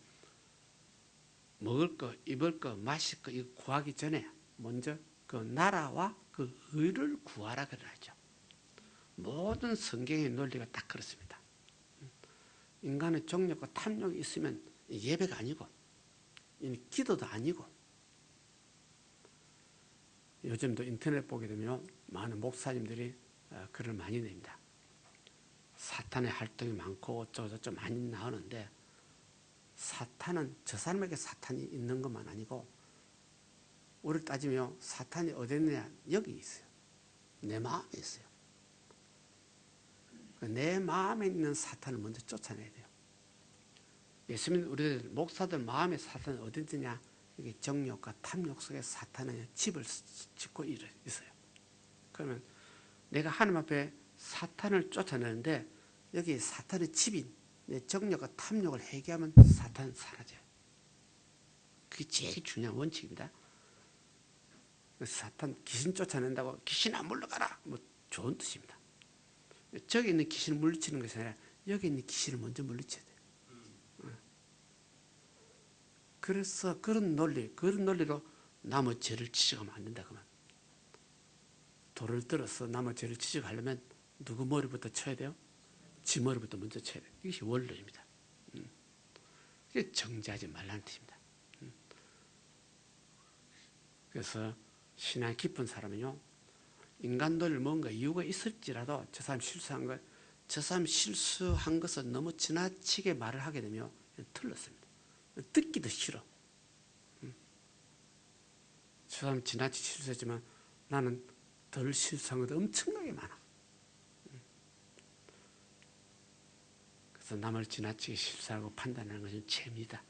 먹을 거, 입을 거, 마실 거 이거 구하기 전에 먼저 그 나라와 그 의를 구하라 그러죠. 모든 성경의 논리가 딱 그렇습니다. 인간의 정욕과 탐욕이 있으면 예배가 아니고 기도도 아니고 요즘도 인터넷 보게 되면 많은 목사님들이 글을 많이 냅니다. 사탄의 활동이 많고 어쩌고저쩌고 많이 나오는데 사탄은 저 사람에게 사탄이 있는 것만 아니고 우리를 따지면 사탄이 어디 있느냐 여기 있어요. 내 마음에 있어요. 내 마음에 있는 사탄을 먼저 쫓아내야 돼요. 예수님 우리들 목사들 마음에 사탄이 어디 있느냐 이게 정욕과 탐욕 속에 사탄은 집을 짓고 있어요. 그러면 내가 하나님 앞에 사탄을 쫓아내는데 여기 사탄의 집인 내 정욕과 탐욕을 해결하면 사탄은 사라져요. 그게 제일 중요한 원칙입니다. 사탄 귀신 쫓아낸다고 귀신아 물러가라 뭐 좋은 뜻입니다. 저기 있는 귀신을 물리치는 것이 아니라 여기 있는 귀신을 먼저 물리쳐야 돼요. 그래서 그런 논리로 남의 죄를 지적하면 안 된다 그러면 돌을 들어서 남의 죄를 지적하려면 누구 머리부터 쳐야 돼요? 지 머리부터 먼저 쳐야 돼요. 이것이 원론입니다. 이게 정죄하지 말라는 뜻입니다. 그래서 신앙 깊은 사람은요 인간 논리를 뭔가 이유가 있을지라도 저 사람 실수한 걸 저 사람 실수한 것을 너무 지나치게 말을 하게 되면 틀렸습니다. 듣기도 싫어. 저 사람 지나치게 실수했지만 나는 덜 실수한 것도 엄청나게 많아. 그래서 남을 지나치게 실수하고 판단하는 것은 죄입니다.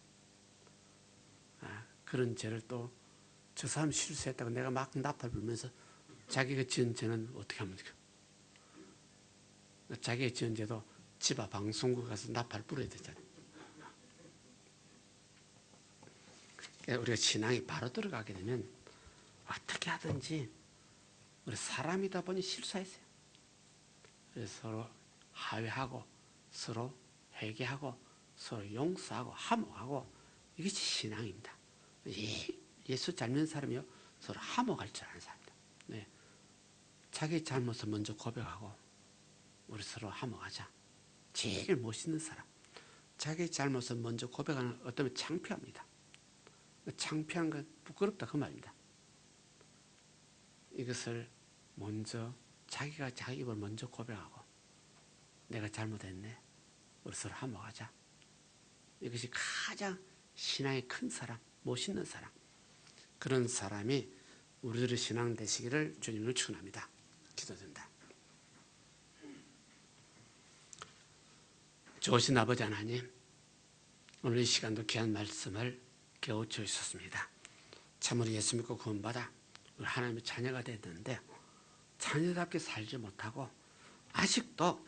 그런 죄를 또 저 사람 실수했다고 내가 막 나팔 불면서 자기가 지은 죄는 어떻게 합니까? 자기가 지은 죄도 집 앞 방송국 가서 나팔 불어야 되잖아요. 우리가 신앙이 바로 들어가게 되면 어떻게 하든지 우리 사람이다 보니 실수했어요. 그래서 서로 화해하고 서로 회개하고 서로 용서하고 화목하고 이것이 신앙입니다. 예수 잘 믿는 사람이요 서로 화목할 줄 아는 사람입니다. 네. 자기 잘못을 먼저 고백하고 우리 서로 화목하자. 제일 멋있는 사람. 자기 잘못을 먼저 고백하는 어쩌면 창피합니다. 창피한 건 부끄럽다 그 말입니다. 이것을 먼저 자기가 자기 입을 먼저 고백하고 내가 잘못했네. 우리 서로 화목하자. 이것이 가장 신앙이 큰 사람, 멋있는 사람. 그런 사람이 우리들의 신앙 되시기를 주님을 축원합니다. 기도드립니다. 좋으신 아버지 하나님, 오늘 이 시간도 귀한 말씀을 깨우쳐 주셨습니다. 참으로 예수 믿고 구원받아 우리 하나님의 자녀가 됐는데 자녀답게 살지 못하고 아직도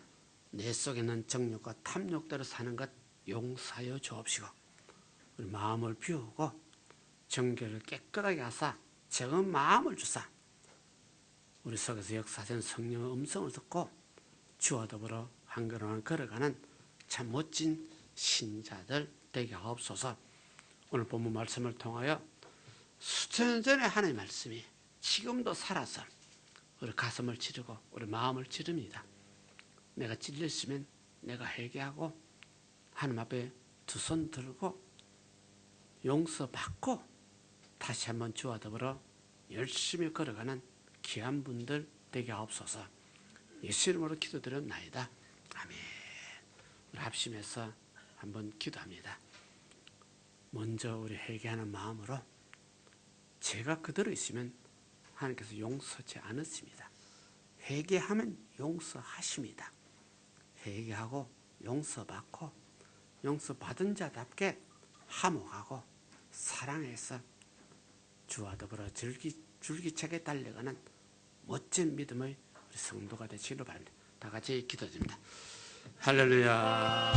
내 속에 있는 정욕과 탐욕대로 사는 것 용서하여 주옵시고 우리 마음을 비우고 정결을 깨끗하게 하사 정은 마음을 주사 우리 속에서 역사된 성령의 음성을 듣고 주와 더불어 한 걸음을 걸어가는 참 멋진 신자들 되게 하옵소서. 오늘 본문 말씀을 통하여 수천 년 전에 하나님의 말씀이 지금도 살아서 우리 가슴을 찌르고 우리 마음을 찌릅니다. 내가 찔렸으면 내가 회개하고 하나님 앞에 두 손 들고 용서받고 다시 한번 주와 더불어 열심히 걸어가는 귀한 분들 되게 하옵소서. 예수 이름으로 기도드렸나이다. 아멘. 우리 합심해서 한번 기도합니다. 먼저 우리 회개하는 마음으로 죄가 그대로 있으면 하나님께서 용서하지 않으십니다. 회개하면 용서하십니다. 회개하고 용서받고 용서받은 자답게 화목하고 사랑해서 주와 더불어 줄기차게 달려가는 멋진 믿음의 우리 성도가 되시기를 바랍니다. 다 같이 기도드립니다. 할렐루야.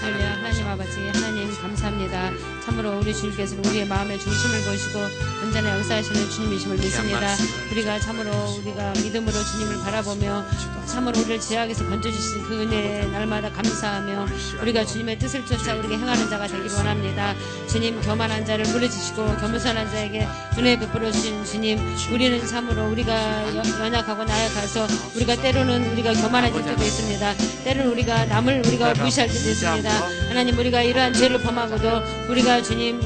할렐루야. 하나님 아버지 하나님 감사합니다. 참으로 우리 주님께서는 우리의 마음의 중심을 보시고 언제나 역사하시는 주님이심을 믿습니다. 우리가 참으로 우리가 믿음으로 주님을 바라보며 참으로 우리를 죄악에서 건져주신 그 은혜에 날마다 감사하며 우리가 주님의 뜻을 쫓아 우리에게 행하는 자가 되기를 원합니다. 주님 교만한 자를 물리치시고 겸손한 자에게 은혜 베풀어 주신 주님, 우리는 참으로 우리가 연약하고 나약해서 우리가 때로는 우리가 교만해질 때도 있습니다. 때로는 우리가 남을 우리가 무시할 때도 있습니다. 하나님, 우리가 이러한 죄를 범하고도 우리가 주님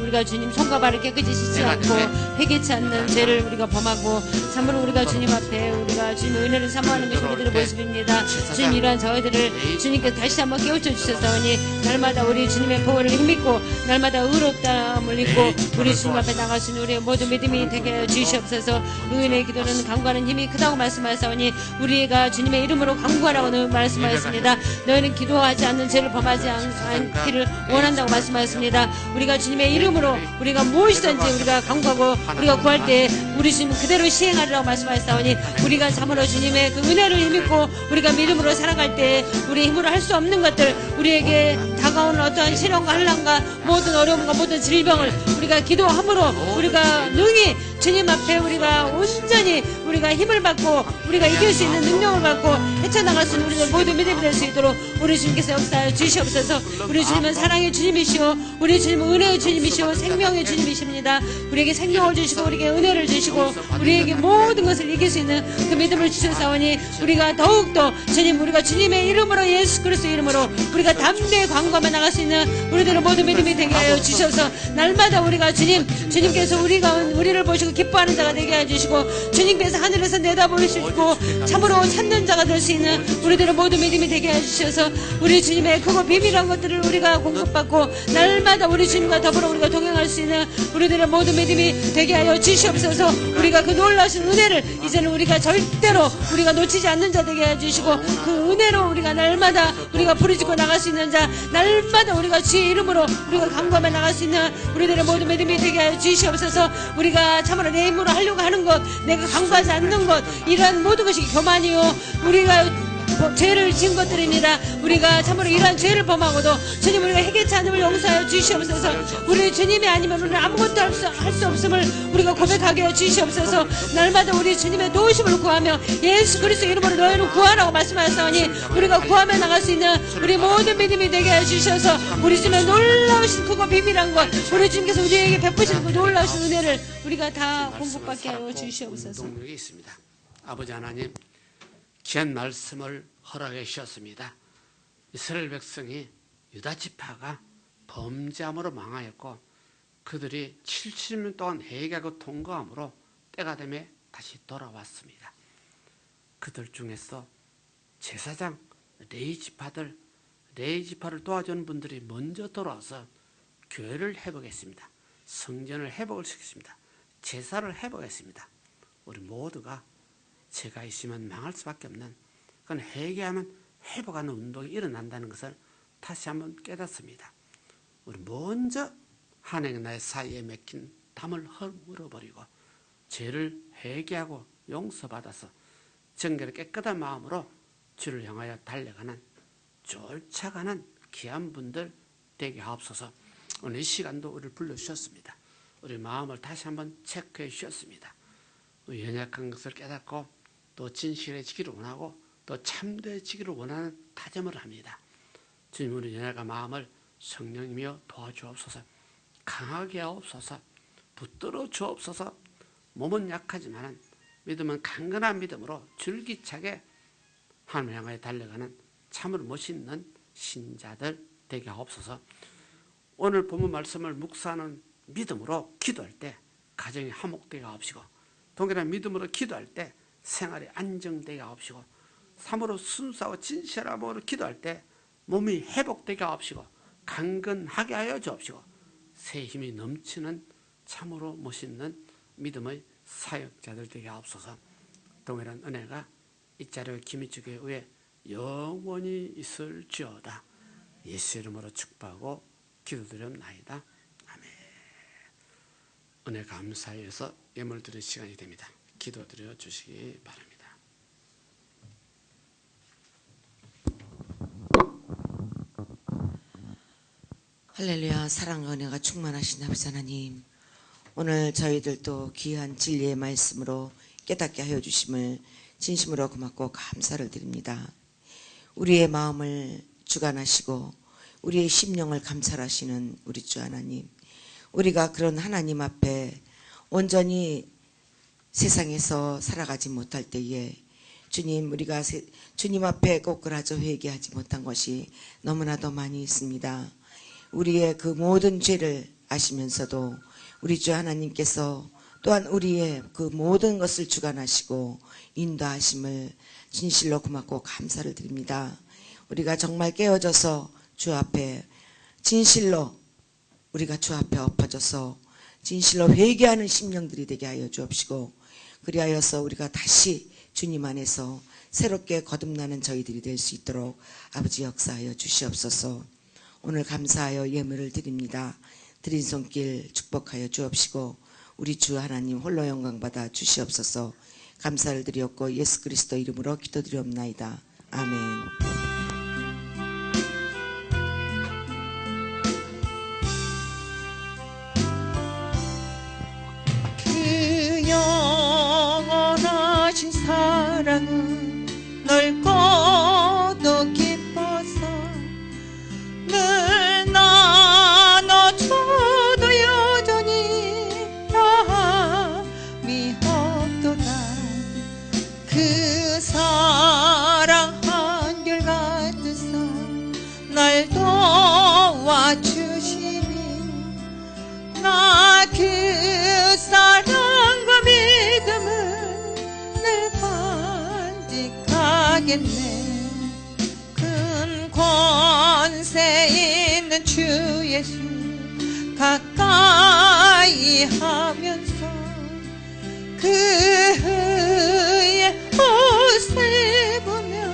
손과 발을 깨끗이 씻지 않고 회개치 않는 죄를 우리가 범하고 참으로 우리가 주님 앞에 우리가 주님의 은혜를 사모하는 것이 우리들의 모습입니다. 주님, 이러한 저희들을 주님께서 다시 한번 깨우쳐 주셨사오니 날마다 우리 주님의 보호를 믿고 날마다 의롭다함을 믿고 우리 주님 앞에 나갈 수 있는 우리의 모든 믿음이 되게 하여 주시옵소서. 의인의 기도는 간구하는 힘이 크다고 말씀하셨사오니 우리가 주님의 이름으로 간구하라고 말씀하였습니다. 너희는 기도하지 않는 죄를 범하지 않기를 원한다고 말씀하였습니다. 우리가 주님의 이름으로 우리가 무엇이든지 우리가 간구하고 우리가 구할 때 우리 주님 그대로 시행하리라고 말씀하셨사오니 우리가 참으로 주님의 그 은혜를 힘입고 우리가 믿음으로 살아갈 때 우리 힘으로 할 수 없는 것들, 우리에게 다가오는 어떠한 시련과 환난과 모든 어려움과 모든 질병을 우리가 기도함으로 우리가 능히 주님 앞에 우리가 온전히 우리가 힘을 받고 우리가 이길 수 있는 능력을 받고 헤쳐나갈 수 있는 우리들 모두 믿음이 될 수 있도록 우리 주님께서 역사하여 주시옵소서. 우리 주님은 사랑의 주님이시오, 우리 주님은 은혜의 주님이시오, 생명의 주님이십니다. 우리에게 생명을 주시고 우리에게 은혜를 주시고 우리에게 모든 것을 이길 수 있는 그 믿음을 주셨사오니 우리가 더욱더 주님, 우리가 주님의 이름으로 예수 그리스도 이름으로 우리가 담대히 광고하며 감감해 나갈 수 있는 우리들의 모든 믿음이 되게 하여 주셔서 날마다 우리가 주님께서 우리를 보시고 기뻐하는 자가 되게 해주시고 주님께서 하늘에서 내다보시고 참으로 찾는 자가 될 수 있는 우리들의 모든 믿음이 되게 해주셔서 우리 주님의 크고 비밀한 것들을 우리가 공급받고 날마다 우리 주님과 더불어 우리가 동행할 수 있는 우리들의 모든 믿음이 되게 하여 주시옵소서. 우리가 그 놀라신 은혜를 이제는 우리가 절대로 우리가 놓치지 않는 자 되게 해주시고 그 은혜로 우리가 날마다 우리가 부르짖고 나갈 수 있는 자, 날마다 우리가 주의 이름으로 우리가 강구하며 나갈 수 있는 우리들의 모든 믿음이 되게 하여 주시옵소서. 우리가 참으로 내 힘으로 하려고 하는 것, 내가 강구하지 않는 것, 이러한 모든 것이 교만이요 우리가 죄를 지은 것들입니다. 우리가 참으로 이러한 죄를 범하고도 주님 우리가 회개치 않음을 용서하여 주시옵소서. 우리 주님이 아니면 우리는 아무것도 할 수 없음을 우리가 고백하게 해 주시옵소서. 날마다 우리 주님의 도우심을 구하며 예수 그리스도 이름으로 너희를 구하라고 말씀하셨으니 우리가 구하며 나갈 수 있는 우리 모든 믿음이 되게 해 주셔서 우리 주님의 놀라우신 크고 비밀한 것, 우리 주님께서 우리에게 베푸시는 그 놀라우신 은혜를 우리가 다 공급받게 하여 주시옵소서. 동력이 있습니다. 아버지 하나님, 귀한 말씀을 허락해 주셨습니다. 이스라엘 백성이 유다 지파가 범죄함으로 망하였고 그들이 70년 동안 회개하고 통과함으로 때가 되매 다시 돌아왔습니다. 그들 중에서 제사장 레위 지파를 도와주는 분들이 먼저 돌아와서 교회를 회복했습니다. 성전을 회복을 시켰습니다. 제사를 회복했습니다. 우리 모두가 죄가 있으면 망할 수밖에 없는, 그건 회개하면 회복하는 운동이 일어난다는 것을 다시 한번 깨닫습니다. 우리 먼저 하나님과 나의 사이에 맺힌 담을 허물어버리고 죄를 회개하고 용서받아서 정결 깨끗한 마음으로 주를 향하여 달려가는, 쫓아가는 귀한 분들 되게 하옵소서. 오늘 이 시간도 우리를 불러주셨습니다. 우리 마음을 다시 한번 체크해 주셨습니다. 연약한 것을 깨닫고 또 진실해지기를 원하고 또 참되어지기를 원하는 다짐을 합니다. 주님, 우리 연약한 마음을 성령이며 도와주옵소서. 강하게 하옵소서. 붙들어 주옵소서. 몸은 약하지만 믿음은 강건한 믿음으로 줄기차게 하나님을 향하여 달려가는 참으로 멋있는 신자들 되게 하옵소서. 오늘 본문 말씀을 묵상하는 믿음으로 기도할 때 가정이 화목되게 하옵시고, 동일한 믿음으로 기도할 때 생활이 안정되게 하옵시고, 참으로 순수하고 진실한 마음으로 기도할 때 몸이 회복되게 하옵시고, 강건하게 하여 주옵시고, 새 힘이 넘치는 참으로 멋있는 믿음의 사역자들 되게 하옵소서. 동일한 은혜가 이 자리의 김희주 교회에 영원히 있을지어다. 예수 이름으로 축복하고 기도드렸나이다. 아멘. 은혜 감사해서 예물 드릴 시간이 됩니다. 기도드려 주시기 바랍니다. 할렐루야. 사랑과 은혜가 충만하신 아버지 하나님, 오늘 저희들도 귀한 진리의 말씀으로 깨닫게 하여 주심을 진심으로 고맙고 감사를 드립니다. 우리의 마음을 주관하시고 우리의 심령을 감찰하시는 우리 주 하나님, 우리가 그런 하나님 앞에 온전히 세상에서 살아가지 못할 때에 주님, 우리가 주님 앞에 꼬꾸라져 회개하지 못한 것이 너무나도 많이 있습니다. 우리의 그 모든 죄를 아시면서도 우리 주 하나님께서 또한 우리의 그 모든 것을 주관하시고 인도하심을 진실로 고맙고 감사를 드립니다. 우리가 정말 깨어져서 주 앞에 진실로 우리가 주 앞에 엎어져서 진실로 회개하는 심령들이 되게 하여 주옵시고, 그리하여서 우리가 다시 주님 안에서 새롭게 거듭나는 저희들이 될 수 있도록 아버지 역사하여 주시옵소서. 오늘 감사하여 예물을 드립니다. 드린 손길 축복하여 주옵시고 우리 주 하나님 홀로 영광 받아 주시옵소서. 감사를 드리옵고 예수 그리스도 이름으로 기도드리옵나이다. 아멘. 그 영원하신 사랑은 넓고도 깊어서 늘 나눠줘도 여전히 마음이 없도다. 그 사랑 한결같은 날 나겠네. 큰 권세 있는 주 예수 가까이 하면서 그의 옷을 보며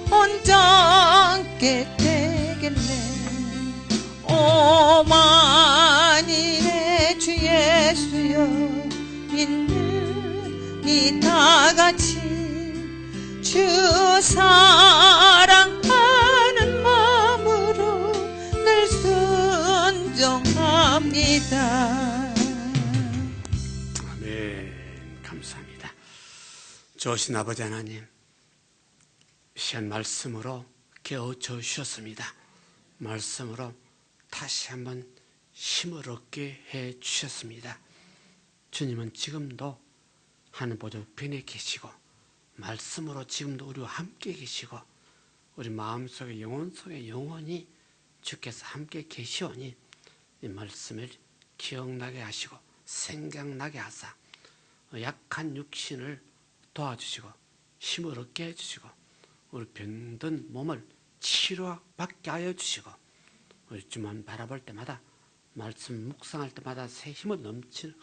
온전케 되겠네. 오 만일의 주 예수여 믿는 이 다같이 주 사랑하는 마음으로 늘 순종합니다. 아멘. 감사합니다. 좋으신 아버지 하나님, 시한 말씀으로 깨워줘 주셨습니다. 말씀으로 다시 한번 힘을 얻게 해 주셨습니다. 주님은 지금도 하늘 보좌 우편에 계시고 말씀으로 지금도 우리와 함께 계시고 우리 마음속에 영혼 속에 영원히 주께서 함께 계시오니 이 말씀을 기억나게 하시고 생각나게 하사 약한 육신을 도와주시고 힘을 얻게 해주시고 우리 병든 몸을 치료받게 하여 주시고 우리 주만 바라볼 때마다 말씀 묵상할 때마다 새 힘을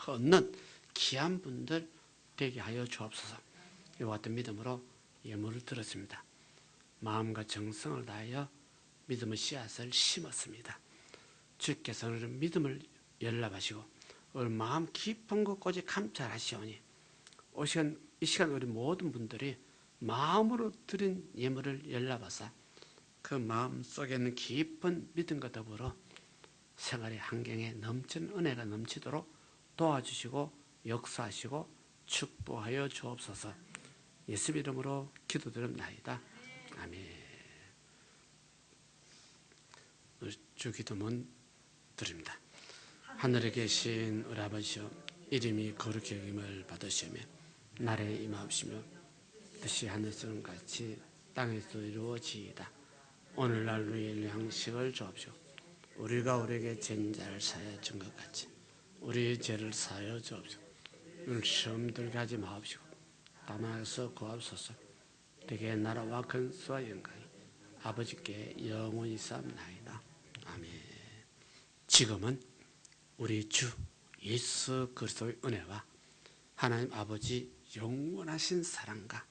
얻는 귀한 분들 되게 하여 주옵소서. 이와 같은 믿음으로 예물을 드렸습니다. 마음과 정성을 다하여 믿음의 씨앗을 심었습니다. 주께서는 믿음을 연락하시고 우리 마음 깊은 곳까지 감찰하시오니 이 시간 우리 모든 분들이 마음으로 드린 예물을 연락하사 그 마음 속에 있는 깊은 믿음과 더불어 생활의 환경에 넘치는 은혜가 넘치도록 도와주시고 역사하시고 축복하여 주옵소서. 예수 이름으로 기도드립나이다. 아멘. 주 기도문 드립니다. 하늘에 계신 우리 아버지여, 이름이 거룩히 여김을 받으시며 나라에 임하옵시며 뜻이 하늘처럼 같이 땅에서 이루어지이다. 오늘날 우리의 양식을 주옵시오. 우리가 우리에게 죄인 자를 사하여 준 것 같이 우리의 죄를 사하여 주옵시오. 우리를 시험 들게 하지 마옵시고 다만에서 구하옵소서. 대개 나라와 근수와 영광이 아버지께 영원히 쌓옵나이다. 아멘. 지금은 우리 주 예수 그리스도의 은혜와 하나님 아버지 영원하신 사랑과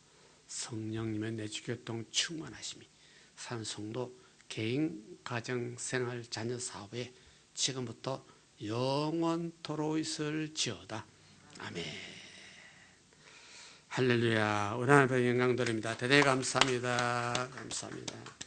성령님의 내주교통 충만하심이 산 성도 개인 가정 생활 자녀 사업에 지금부터 영원토록 있을지어다. 아멘. 할렐루야. 우리 하나님의 영광 드립니다. 대단히 감사합니다. 감사합니다.